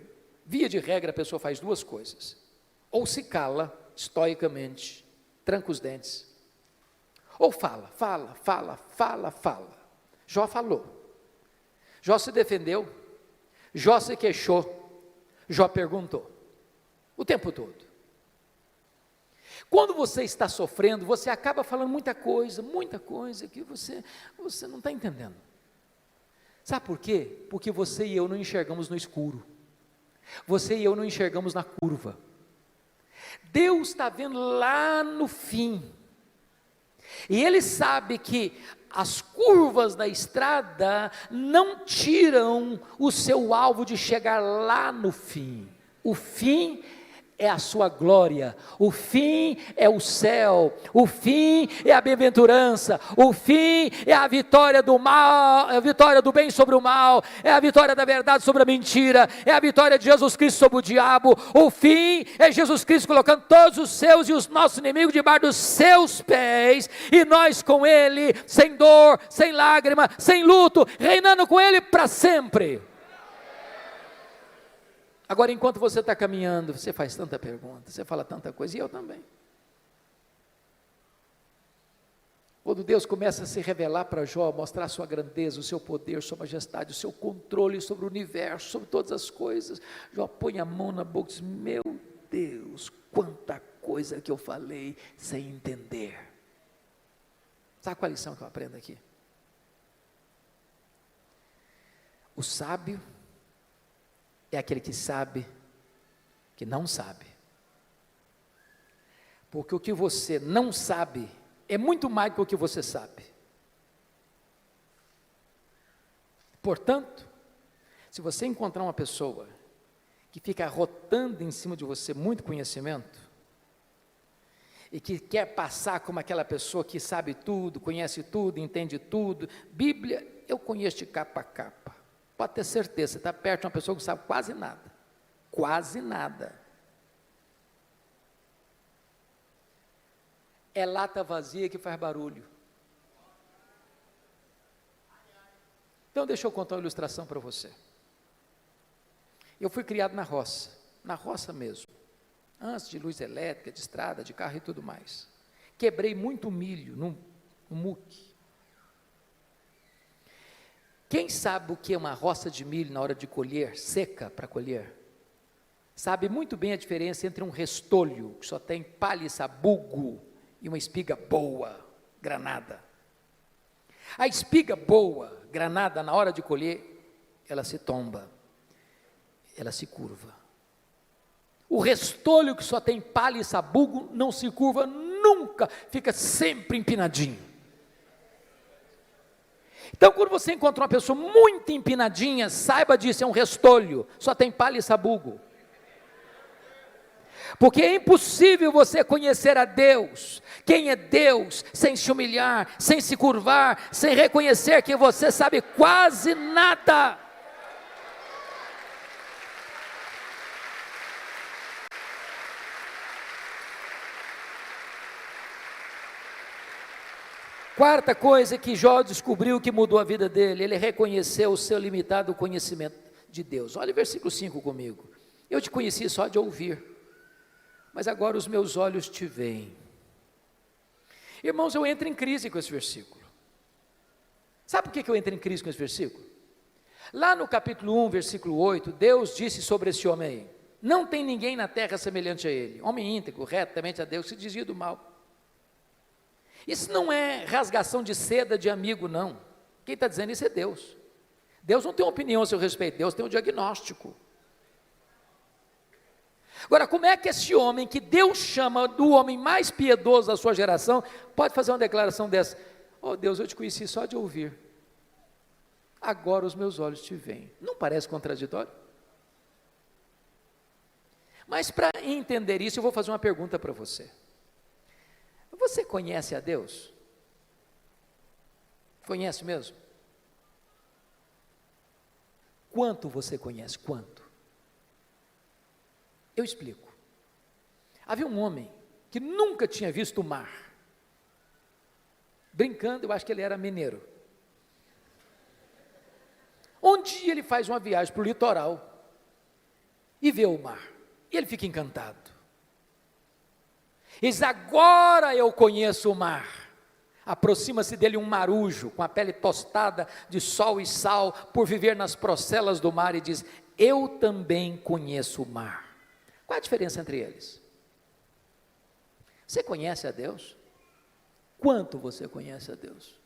via de regra a pessoa faz duas coisas. Ou se cala, estoicamente, tranca os dentes. Ou fala. Jó falou. Jó se defendeu. Jó se queixou. Jó perguntou. O tempo todo. Quando você está sofrendo, você acaba falando muita coisa que você não está entendendo. Sabe por quê? Porque você e eu não enxergamos no escuro. Você e eu não enxergamos na curva. Deus está vendo lá no fim. E Ele sabe que as curvas da estrada não tiram o seu alvo de chegar lá no fim. O fim é a sua glória, o fim é o céu, o fim é a bem-aventurança, o fim é a vitória do mal, é a vitória do bem sobre o mal, é a vitória da verdade sobre a mentira, é a vitória de Jesus Cristo sobre o diabo. O fim é Jesus Cristo colocando todos os seus e os nossos inimigos debaixo dos seus pés, e nós com Ele, sem dor, sem lágrima, sem luto, reinando com Ele para sempre. Agora, enquanto você está caminhando, você faz tanta pergunta, você fala tanta coisa, e eu também. Quando Deus começa a se revelar para Jó, mostrar a sua grandeza, o seu poder, sua majestade, o seu controle sobre o universo, sobre todas as coisas, Jó põe a mão na boca e diz: meu Deus, quanta coisa que eu falei sem entender. Sabe qual a lição que eu aprendo aqui? O sábio é aquele que sabe que não sabe. Porque o que você não sabe é muito mais do que o que você sabe. Portanto, se você encontrar uma pessoa que fica arrotando em cima de você muito conhecimento, e que quer passar como aquela pessoa que sabe tudo, conhece tudo, entende tudo, Bíblia, eu conheço de capa a capa. Pode ter certeza, você está perto de uma pessoa que sabe quase nada. Quase nada. É lata vazia que faz barulho. Então deixa eu contar uma ilustração para você. Eu fui criado na roça mesmo. Antes de luz elétrica, de estrada, de carro e tudo mais. Quebrei muito milho no muque. Quem sabe o que é uma roça de milho na hora de colher, seca para colher, sabe muito bem a diferença entre um restolho, que só tem palha e sabugo, e uma espiga boa, granada. A espiga boa, granada, na hora de colher, ela se tomba, ela se curva. O restolho que só tem palha e sabugo, não se curva nunca, fica sempre empinadinho. Então, quando você encontra uma pessoa muito empinadinha, saiba disso, é um restolho, só tem palha e sabugo. Porque é impossível você conhecer a Deus, quem é Deus, sem se humilhar, sem se curvar, sem reconhecer que você sabe quase nada. Quarta coisa que Jó descobriu que mudou a vida dele, ele reconheceu o seu limitado conhecimento de Deus. Olha o versículo 5 comigo. Eu te conheci só de ouvir, mas agora os meus olhos te veem. Irmãos, eu entro em crise com esse versículo. Sabe por que eu entro em crise com esse versículo? Lá no capítulo 1, versículo 8, Deus disse sobre esse homem aí: não tem ninguém na terra semelhante a ele, homem íntegro, reto, temente a Deus, que se desvia do mal. Isso não é rasgação de seda de amigo, não. Quem está dizendo isso é Deus. Deus não tem uma opinião a seu respeito, Deus tem um diagnóstico. Agora, como é que esse homem, que Deus chama do homem mais piedoso da sua geração, pode fazer uma declaração dessa? Oh Deus, eu te conheci só de ouvir, agora os meus olhos te veem. Não parece contraditório? Mas para entender isso, eu vou fazer uma pergunta para você. Você conhece a Deus? Conhece mesmo? Quanto você conhece? Quanto? Eu explico. Havia um homem que nunca tinha visto o mar. Brincando, eu acho que ele era mineiro. Um dia ele faz uma viagem para o litoral e vê o mar. E ele fica encantado. Ele diz: agora eu conheço o mar. Aproxima-se dele um marujo, com a pele tostada de sol e sal, por viver nas procelas do mar, e diz: eu também conheço o mar. Qual a diferença entre eles? Você conhece a Deus? Quanto você conhece a Deus?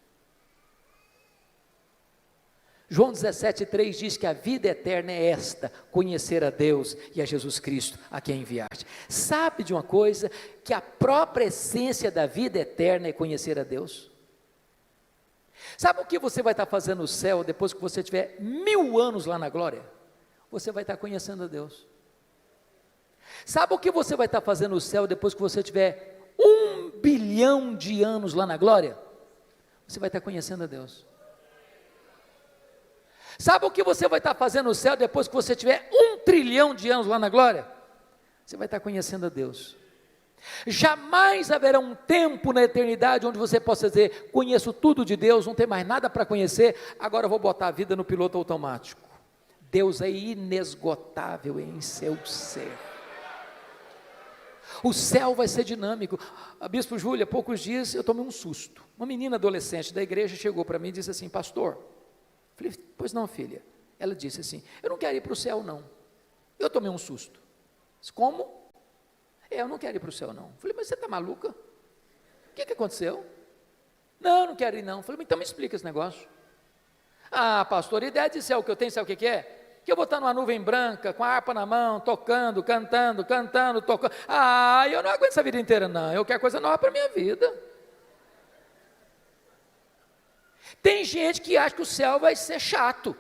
João 17,3 diz que a vida eterna é esta: conhecer a Deus e a Jesus Cristo, a quem enviaste. Sabe de uma coisa? Que a própria essência da vida eterna é conhecer a Deus. Sabe o que você vai estar fazendo no céu depois que você tiver 1000 anos lá na glória? Você vai estar conhecendo a Deus. Sabe o que você vai estar fazendo no céu depois que você tiver 1 bilhão de anos lá na glória? Você vai estar conhecendo a Deus. Sabe o que você vai estar fazendo no céu depois que você tiver 1 trilhão de anos lá na glória? Você vai estar conhecendo a Deus. Jamais haverá um tempo na eternidade onde você possa dizer: conheço tudo de Deus, não tem mais nada para conhecer, agora eu vou botar a vida no piloto automático. Deus é inesgotável em seu ser. O céu vai ser dinâmico. A Bispo Júlia, há poucos dias eu tomei um susto. Uma menina adolescente da igreja chegou para mim e disse assim: pastor. Falei: pois não, filha. Ela disse assim: eu não quero ir para o céu não. Eu tomei um susto. Disse: como? Eu não quero ir para o céu não. Falei: mas você está maluca? O que aconteceu? Não quero ir não. Falei: então me explica esse negócio. Ah, pastor, a ideia de céu que eu tenho, sabe o que é? Que eu vou estar numa nuvem branca, com a harpa na mão, tocando, cantando, tocando. Ah, eu não aguento essa vida inteira não. Eu quero coisa nova para a minha vida. Tem gente que acha que o céu vai ser chato.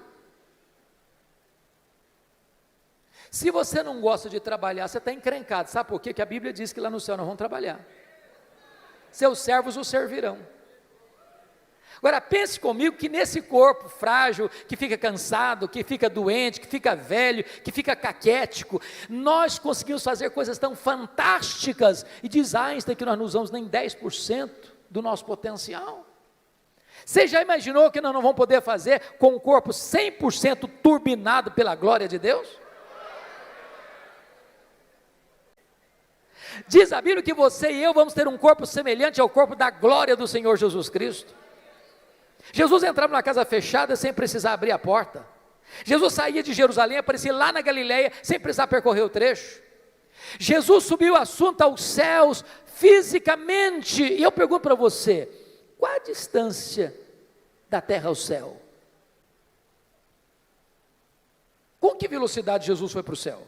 Se você não gosta de trabalhar, você está encrencado. Sabe por quê? Que a Bíblia diz que lá no céu nós vamos trabalhar. Seus servos o servirão. Agora pense comigo que nesse corpo frágil, que fica cansado, que fica doente, que fica velho, que fica caquético, nós conseguimos fazer coisas tão fantásticas, e diz Einstein que nós não usamos nem 10% do nosso potencial. Você já imaginou que nós não vamos poder fazer com um corpo 100% turbinado pela glória de Deus? Diz a Bíblia que você e eu vamos ter um corpo semelhante ao corpo da glória do Senhor Jesus Cristo. Jesus entrava na casa fechada sem precisar abrir a porta. Jesus saía de Jerusalém, aparecia lá na Galileia sem precisar percorrer o trecho. Jesus subiu o assunto aos céus fisicamente. E eu pergunto para você: qual a distância da terra ao céu? Com que velocidade Jesus foi para o céu?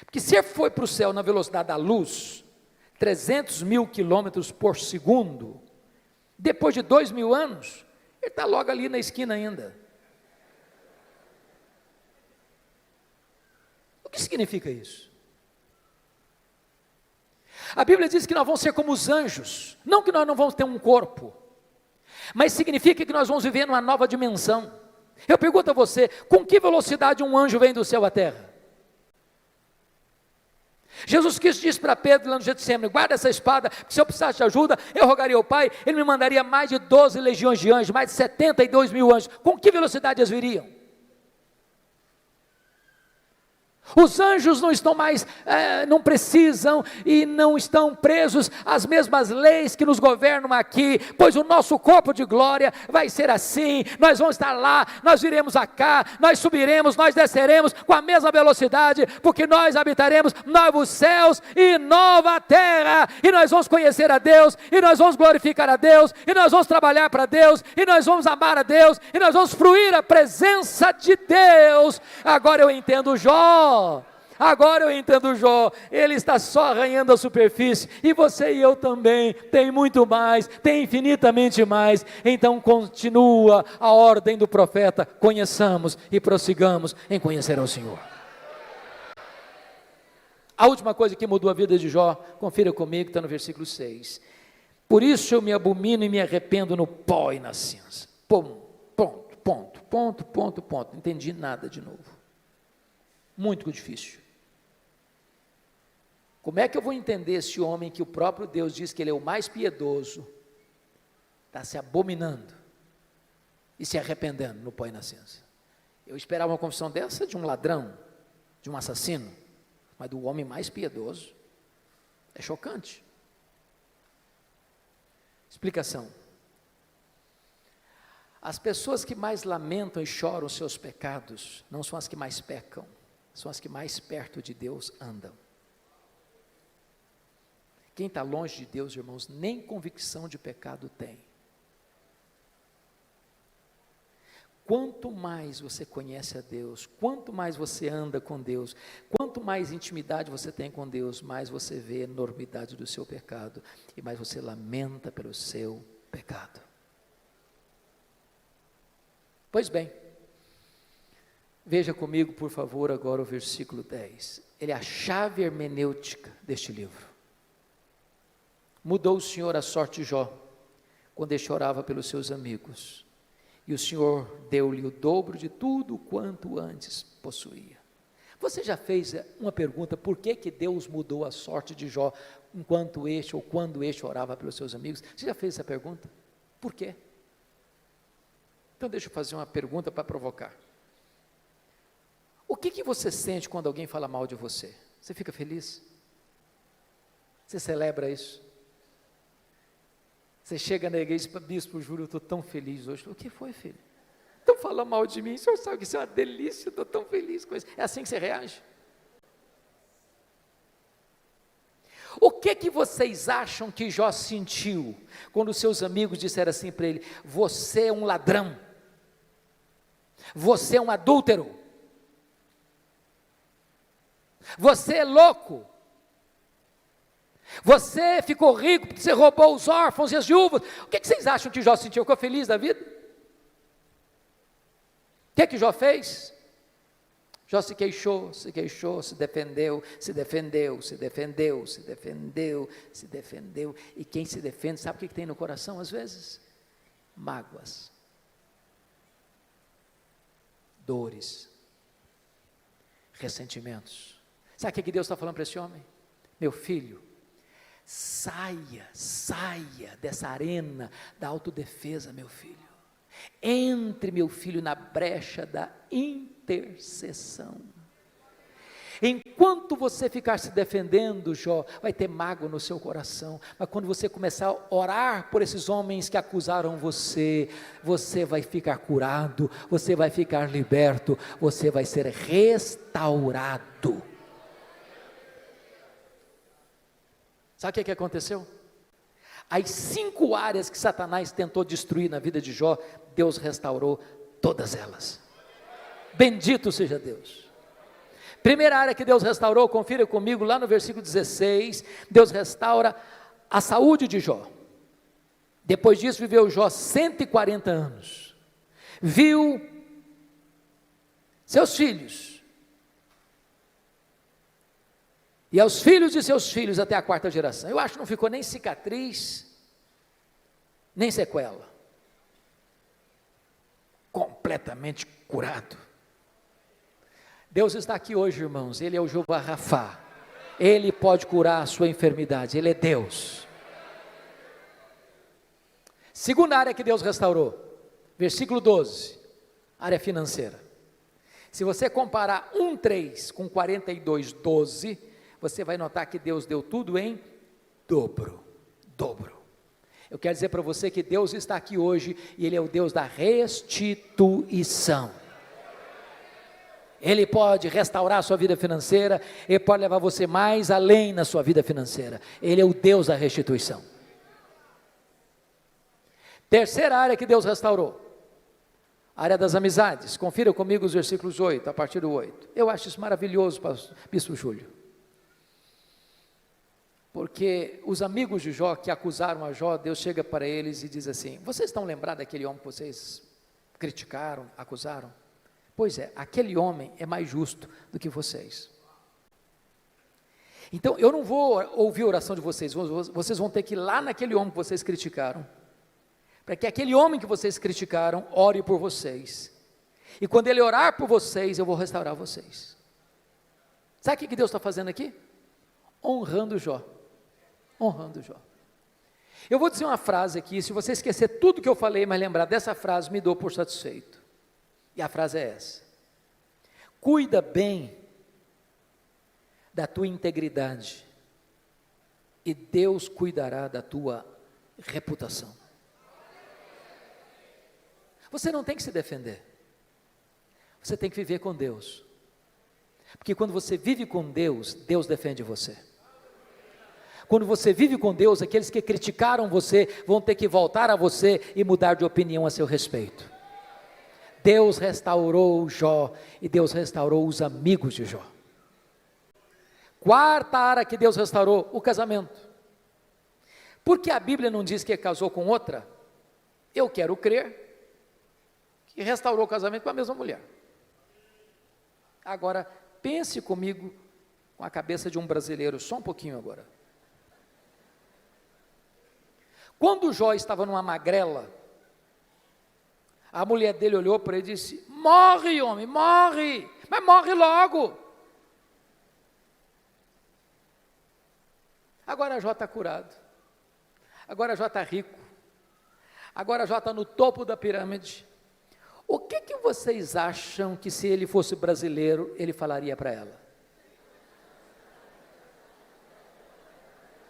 Porque se ele foi para o céu na velocidade da luz, 300 mil quilômetros por segundo, depois de 2000 anos, ele está logo ali na esquina ainda. O que significa isso? A Bíblia diz que nós vamos ser como os anjos, não que nós não vamos ter um corpo, mas significa que nós vamos viver numa nova dimensão. Eu pergunto a você: com que velocidade um anjo vem do céu à terra? Jesus Cristo disse para Pedro lá no Getsemane: guarda essa espada, porque se eu precisasse de ajuda, eu rogaria ao Pai, Ele me mandaria mais de 12 legiões de anjos, mais de 72 mil anjos. Com que velocidade eles viriam? Os anjos não estão mais, não precisam e não estão presos às mesmas leis que nos governam aqui, pois o nosso corpo de glória vai ser assim. Nós vamos estar lá, nós viremos cá, nós subiremos, nós desceremos com a mesma velocidade, porque nós habitaremos novos céus e nova terra, e nós vamos conhecer a Deus, e nós vamos glorificar a Deus, e nós vamos trabalhar para Deus, e nós vamos amar a Deus, e nós vamos fruir a presença de Deus. Agora eu entendo Jó. Ele está só arranhando a superfície, e você e eu também, tem muito mais, tem infinitamente mais. Então continua a ordem do profeta: conheçamos e prossigamos em conhecer ao Senhor. A última coisa que mudou a vida de Jó, confira comigo, está no versículo 6. Por isso eu me abomino e me arrependo no pó e na cinza. Ponto. Não entendi nada de novo. Muito difícil. Como é que eu vou entender esse homem que o próprio Deus diz que ele é o mais piedoso, está se abominando e se arrependendo no pó e na cinza? Eu esperava uma confissão dessa de um ladrão, de um assassino, mas do homem mais piedoso. É chocante. Explicação. As pessoas que mais lamentam e choram os seus pecados não são as que mais pecam, são as que mais perto de Deus andam. Quem está longe de Deus, irmãos, nem convicção de pecado tem. Quanto mais você conhece a Deus, quanto mais você anda com Deus, quanto mais intimidade você tem com Deus, mais você vê a enormidade do seu pecado e mais você lamenta pelo seu pecado. Pois bem, veja comigo, por favor, agora o versículo 10. Ele é a chave hermenêutica deste livro. Mudou o Senhor a sorte de Jó, quando ele chorava pelos seus amigos, e o Senhor deu-lhe o dobro de tudo quanto antes possuía. Você já fez uma pergunta, por que Deus mudou a sorte de Jó, enquanto este ou quando este orava pelos seus amigos? Você já fez essa pergunta? Por quê? Então deixa eu fazer uma pergunta para provocar. O que você sente quando alguém fala mal de você? Você fica feliz? Você celebra isso? Você chega na igreja e diz, bispo, juro, eu estou tão feliz hoje. O que foi, filho? Estão falando mal de mim, o senhor sabe que isso é uma delícia, eu estou tão feliz com isso. É assim que você reage? O que vocês acham que Jó sentiu, quando seus amigos disseram assim para ele, você é um ladrão, você é um adúltero, você é louco, você ficou rico porque você roubou os órfãos e as viúvas? O que vocês acham que Jó sentiu? Ficou feliz da vida? O que Jó fez? Jó se queixou, se defendeu, e quem se defende, sabe o que tem no coração às vezes? Mágoas, dores, ressentimentos. Sabe o que Deus está falando para esse homem? Meu filho, saia dessa arena da autodefesa, meu filho. Entre, meu filho, na brecha da intercessão. Enquanto você ficar se defendendo, Jó, vai ter mágoa no seu coração, mas quando você começar a orar por esses homens que acusaram você, você vai ficar curado, você vai ficar liberto, você vai ser restaurado. Sabe o que aconteceu? As 5 áreas que Satanás tentou destruir na vida de Jó, Deus restaurou todas elas. Bendito seja Deus. Primeira área que Deus restaurou, confira comigo lá no versículo 16, Deus restaura a saúde de Jó. Depois disso viveu Jó 140 anos, viu seus filhos, e aos filhos de seus filhos até a 4ª geração. Eu acho que não ficou nem cicatriz, nem sequela, completamente curado. Deus está aqui hoje, irmãos, Ele é o Jeová Rafá, Ele pode curar a sua enfermidade, Ele é Deus. Segunda área que Deus restaurou, versículo 12, área financeira. Se você comparar 1:3 com 42:12, você vai notar que Deus deu tudo em dobro. Eu quero dizer para você que Deus está aqui hoje, e Ele é o Deus da restituição. Ele pode restaurar a sua vida financeira, Ele pode levar você mais além na sua vida financeira. Ele é o Deus da restituição. Terceira área que Deus restaurou, área das amizades. Confira comigo os versículos 8, a partir do 8. Eu acho isso maravilhoso, bispo Júlio, porque os amigos de Jó que acusaram a Jó, Deus chega para eles e diz assim, vocês estão lembrados daquele homem que vocês criticaram, acusaram? Pois é, aquele homem é mais justo do que vocês. Então, eu não vou ouvir a oração de vocês, vocês vão ter que ir lá naquele homem que vocês criticaram, para que aquele homem que vocês criticaram ore por vocês. E quando ele orar por vocês, eu vou restaurar vocês. Sabe o que Deus está fazendo aqui? Honrando Jó. Honrando Jó. Eu vou dizer uma frase aqui, se você esquecer tudo que eu falei, mas lembrar dessa frase, me dou por satisfeito. E a frase é essa: cuida bem da tua integridade, e Deus cuidará da tua reputação. Você não tem que se defender, você tem que viver com Deus, porque quando você vive com Deus, Deus defende você. Quando você vive com Deus, aqueles que criticaram você, vão ter que voltar a você e mudar de opinião a seu respeito. Deus restaurou Jó, e Deus restaurou os amigos de Jó. Quarta área que Deus restaurou, o casamento. Porque a Bíblia não diz que casou com outra? Eu quero crer que restaurou o casamento com a mesma mulher. Agora, pense comigo com a cabeça de um brasileiro, só um pouquinho agora. Quando Jó estava numa magrela, a mulher dele olhou para ele e disse: morre, homem, morre, mas morre logo. Agora Jó está curado, agora Jó está rico, agora Jó está no topo da pirâmide. O que vocês acham que, se ele fosse brasileiro, ele falaria para ela?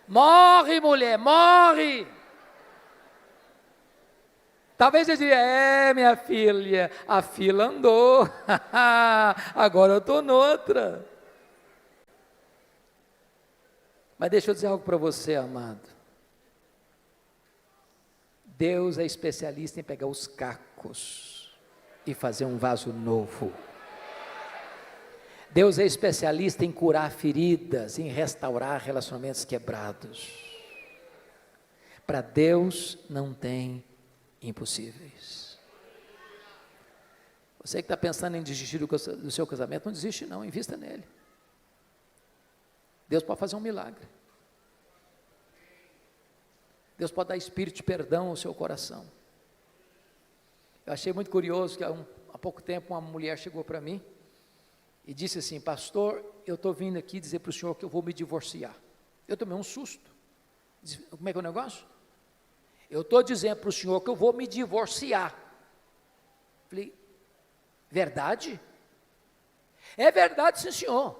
Morre, mulher, morre. Talvez ele diria: minha filha, a fila andou, agora eu estou noutra. Mas deixa eu dizer algo para você, amado. Deus é especialista em pegar os cacos e fazer um vaso novo. Deus é especialista em curar feridas, em restaurar relacionamentos quebrados. Para Deus não tem impossíveis. Você que está pensando em desistir do seu casamento, não desiste não, invista nele. Deus pode fazer um milagre. Deus pode dar espírito de perdão ao seu coração. Eu achei muito curioso que há pouco tempo uma mulher chegou para mim e disse assim: pastor, eu estou vindo aqui dizer para o senhor que eu vou me divorciar. Eu tomei um susto. Como é que é o negócio? Eu estou dizendo para o senhor que eu vou me divorciar. Falei: verdade? É verdade, sim, senhor.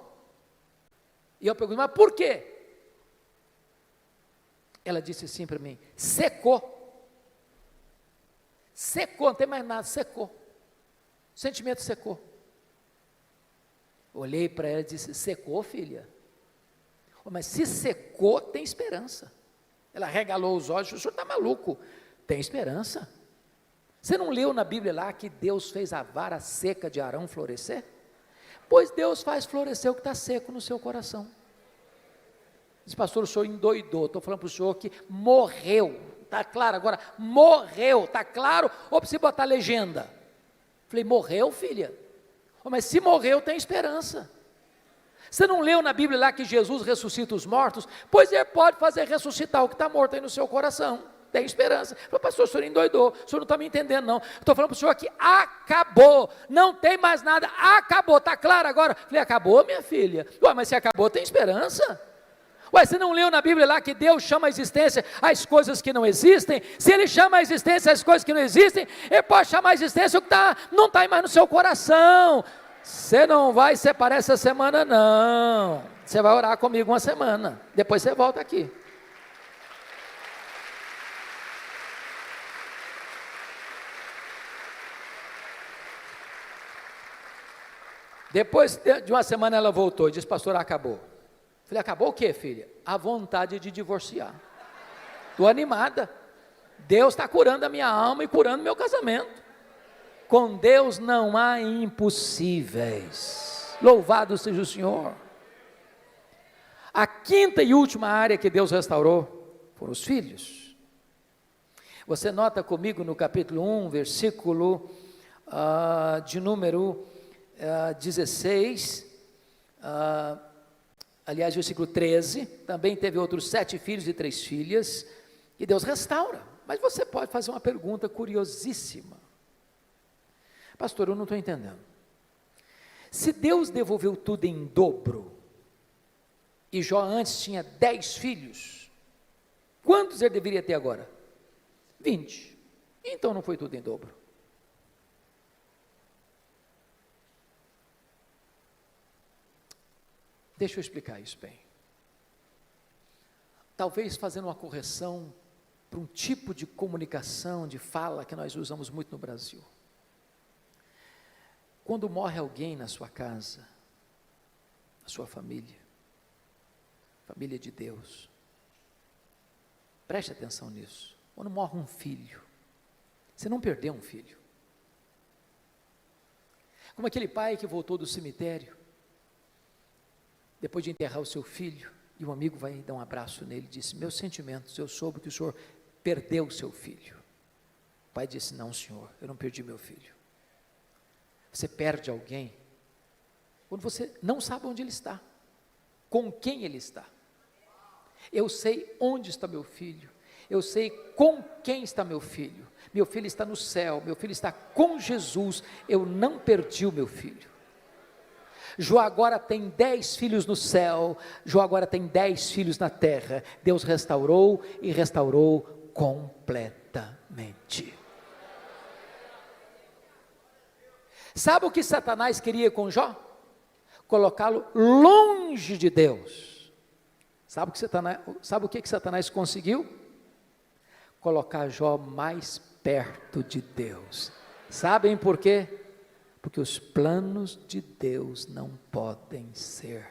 E eu perguntei: mas por quê? Ela disse assim para mim: secou. Secou, não tem mais nada, secou. O sentimento secou. Olhei para ela e disse: secou, filha? Mas se secou, tem esperança. Ela regalou os olhos: o senhor está maluco? Tem esperança. Você não leu na Bíblia lá que Deus fez a vara seca de Arão florescer? Pois Deus faz florescer o que está seco no seu coração. Diz: pastor, o senhor endoidou. Estou falando para o senhor que morreu. Está claro agora? Morreu, está claro? Ou precisa botar legenda? Falei: morreu, filha? Mas se morreu, tem esperança. Você não leu na Bíblia lá que Jesus ressuscita os mortos? Pois Ele pode fazer ressuscitar o que está morto aí no seu coração. Tem esperança. Falei: pastor, o senhor endoidou, o senhor não está me entendendo não. Estou falando para o senhor que acabou, não tem mais nada, acabou, está claro agora? Falei: acabou, minha filha? Ué, mas se acabou, tem esperança. Ué, você não leu na Bíblia lá que Deus chama a existência as coisas que não existem? Se Ele chama a existência as coisas que não existem, Ele pode chamar a existência o que não está mais no seu coração. Você não vai separar essa semana não, você vai orar comigo uma semana, depois você volta aqui. Depois de uma semana ela voltou e disse: pastor, acabou. Falei: acabou o quê, filha? A vontade de divorciar. Estou animada. Deus está curando a minha alma e curando meu casamento. Com Deus não há impossíveis. Louvado seja o Senhor. A quinta e última área que Deus restaurou foram os filhos. Você nota comigo no capítulo 1, versículo de número 16, versículo 13, também teve outros 7 filhos e 3 filhas, e Deus restaura. Mas você pode fazer uma pergunta curiosíssima. Pastor, eu não estou entendendo. Se Deus devolveu tudo em dobro, e Jó antes tinha 10 filhos, quantos ele deveria ter agora? 20. Então não foi tudo em dobro. Deixa eu explicar isso bem. Talvez fazendo uma correção para um tipo de comunicação, de fala que nós usamos muito no Brasil. Quando morre alguém na sua casa, na sua família de Deus, preste atenção nisso. Quando morre um filho, você não perdeu um filho. Como aquele pai que voltou do cemitério, depois de enterrar o seu filho, e um amigo vai dar um abraço nele e disse: meus sentimentos, eu soube que o senhor perdeu o seu filho. O pai disse: não, senhor, eu não perdi meu filho. Você perde alguém quando você não sabe onde ele está, com quem ele está. Eu sei onde está meu filho, eu sei com quem está meu filho está no céu, meu filho está com Jesus, eu não perdi o meu filho. Jó agora tem 10 filhos no céu, Jó agora tem 10 filhos na terra. Deus restaurou e restaurou completamente. Sabe o que Satanás queria com Jó? Colocá-lo longe de Deus. Sabe o que Satanás conseguiu? Colocar Jó mais perto de Deus. Sabem por quê? Porque os planos de Deus não podem ser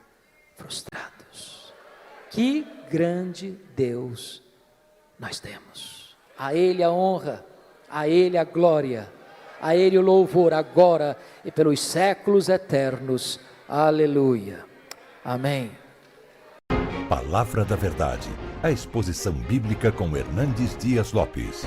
frustrados. Que grande Deus nós temos. A Ele a honra, a Ele a glória, a Ele o louvor agora e pelos séculos eternos. Aleluia. Amém. Palavra da Verdade, a exposição bíblica com Hernandes Dias Lopes.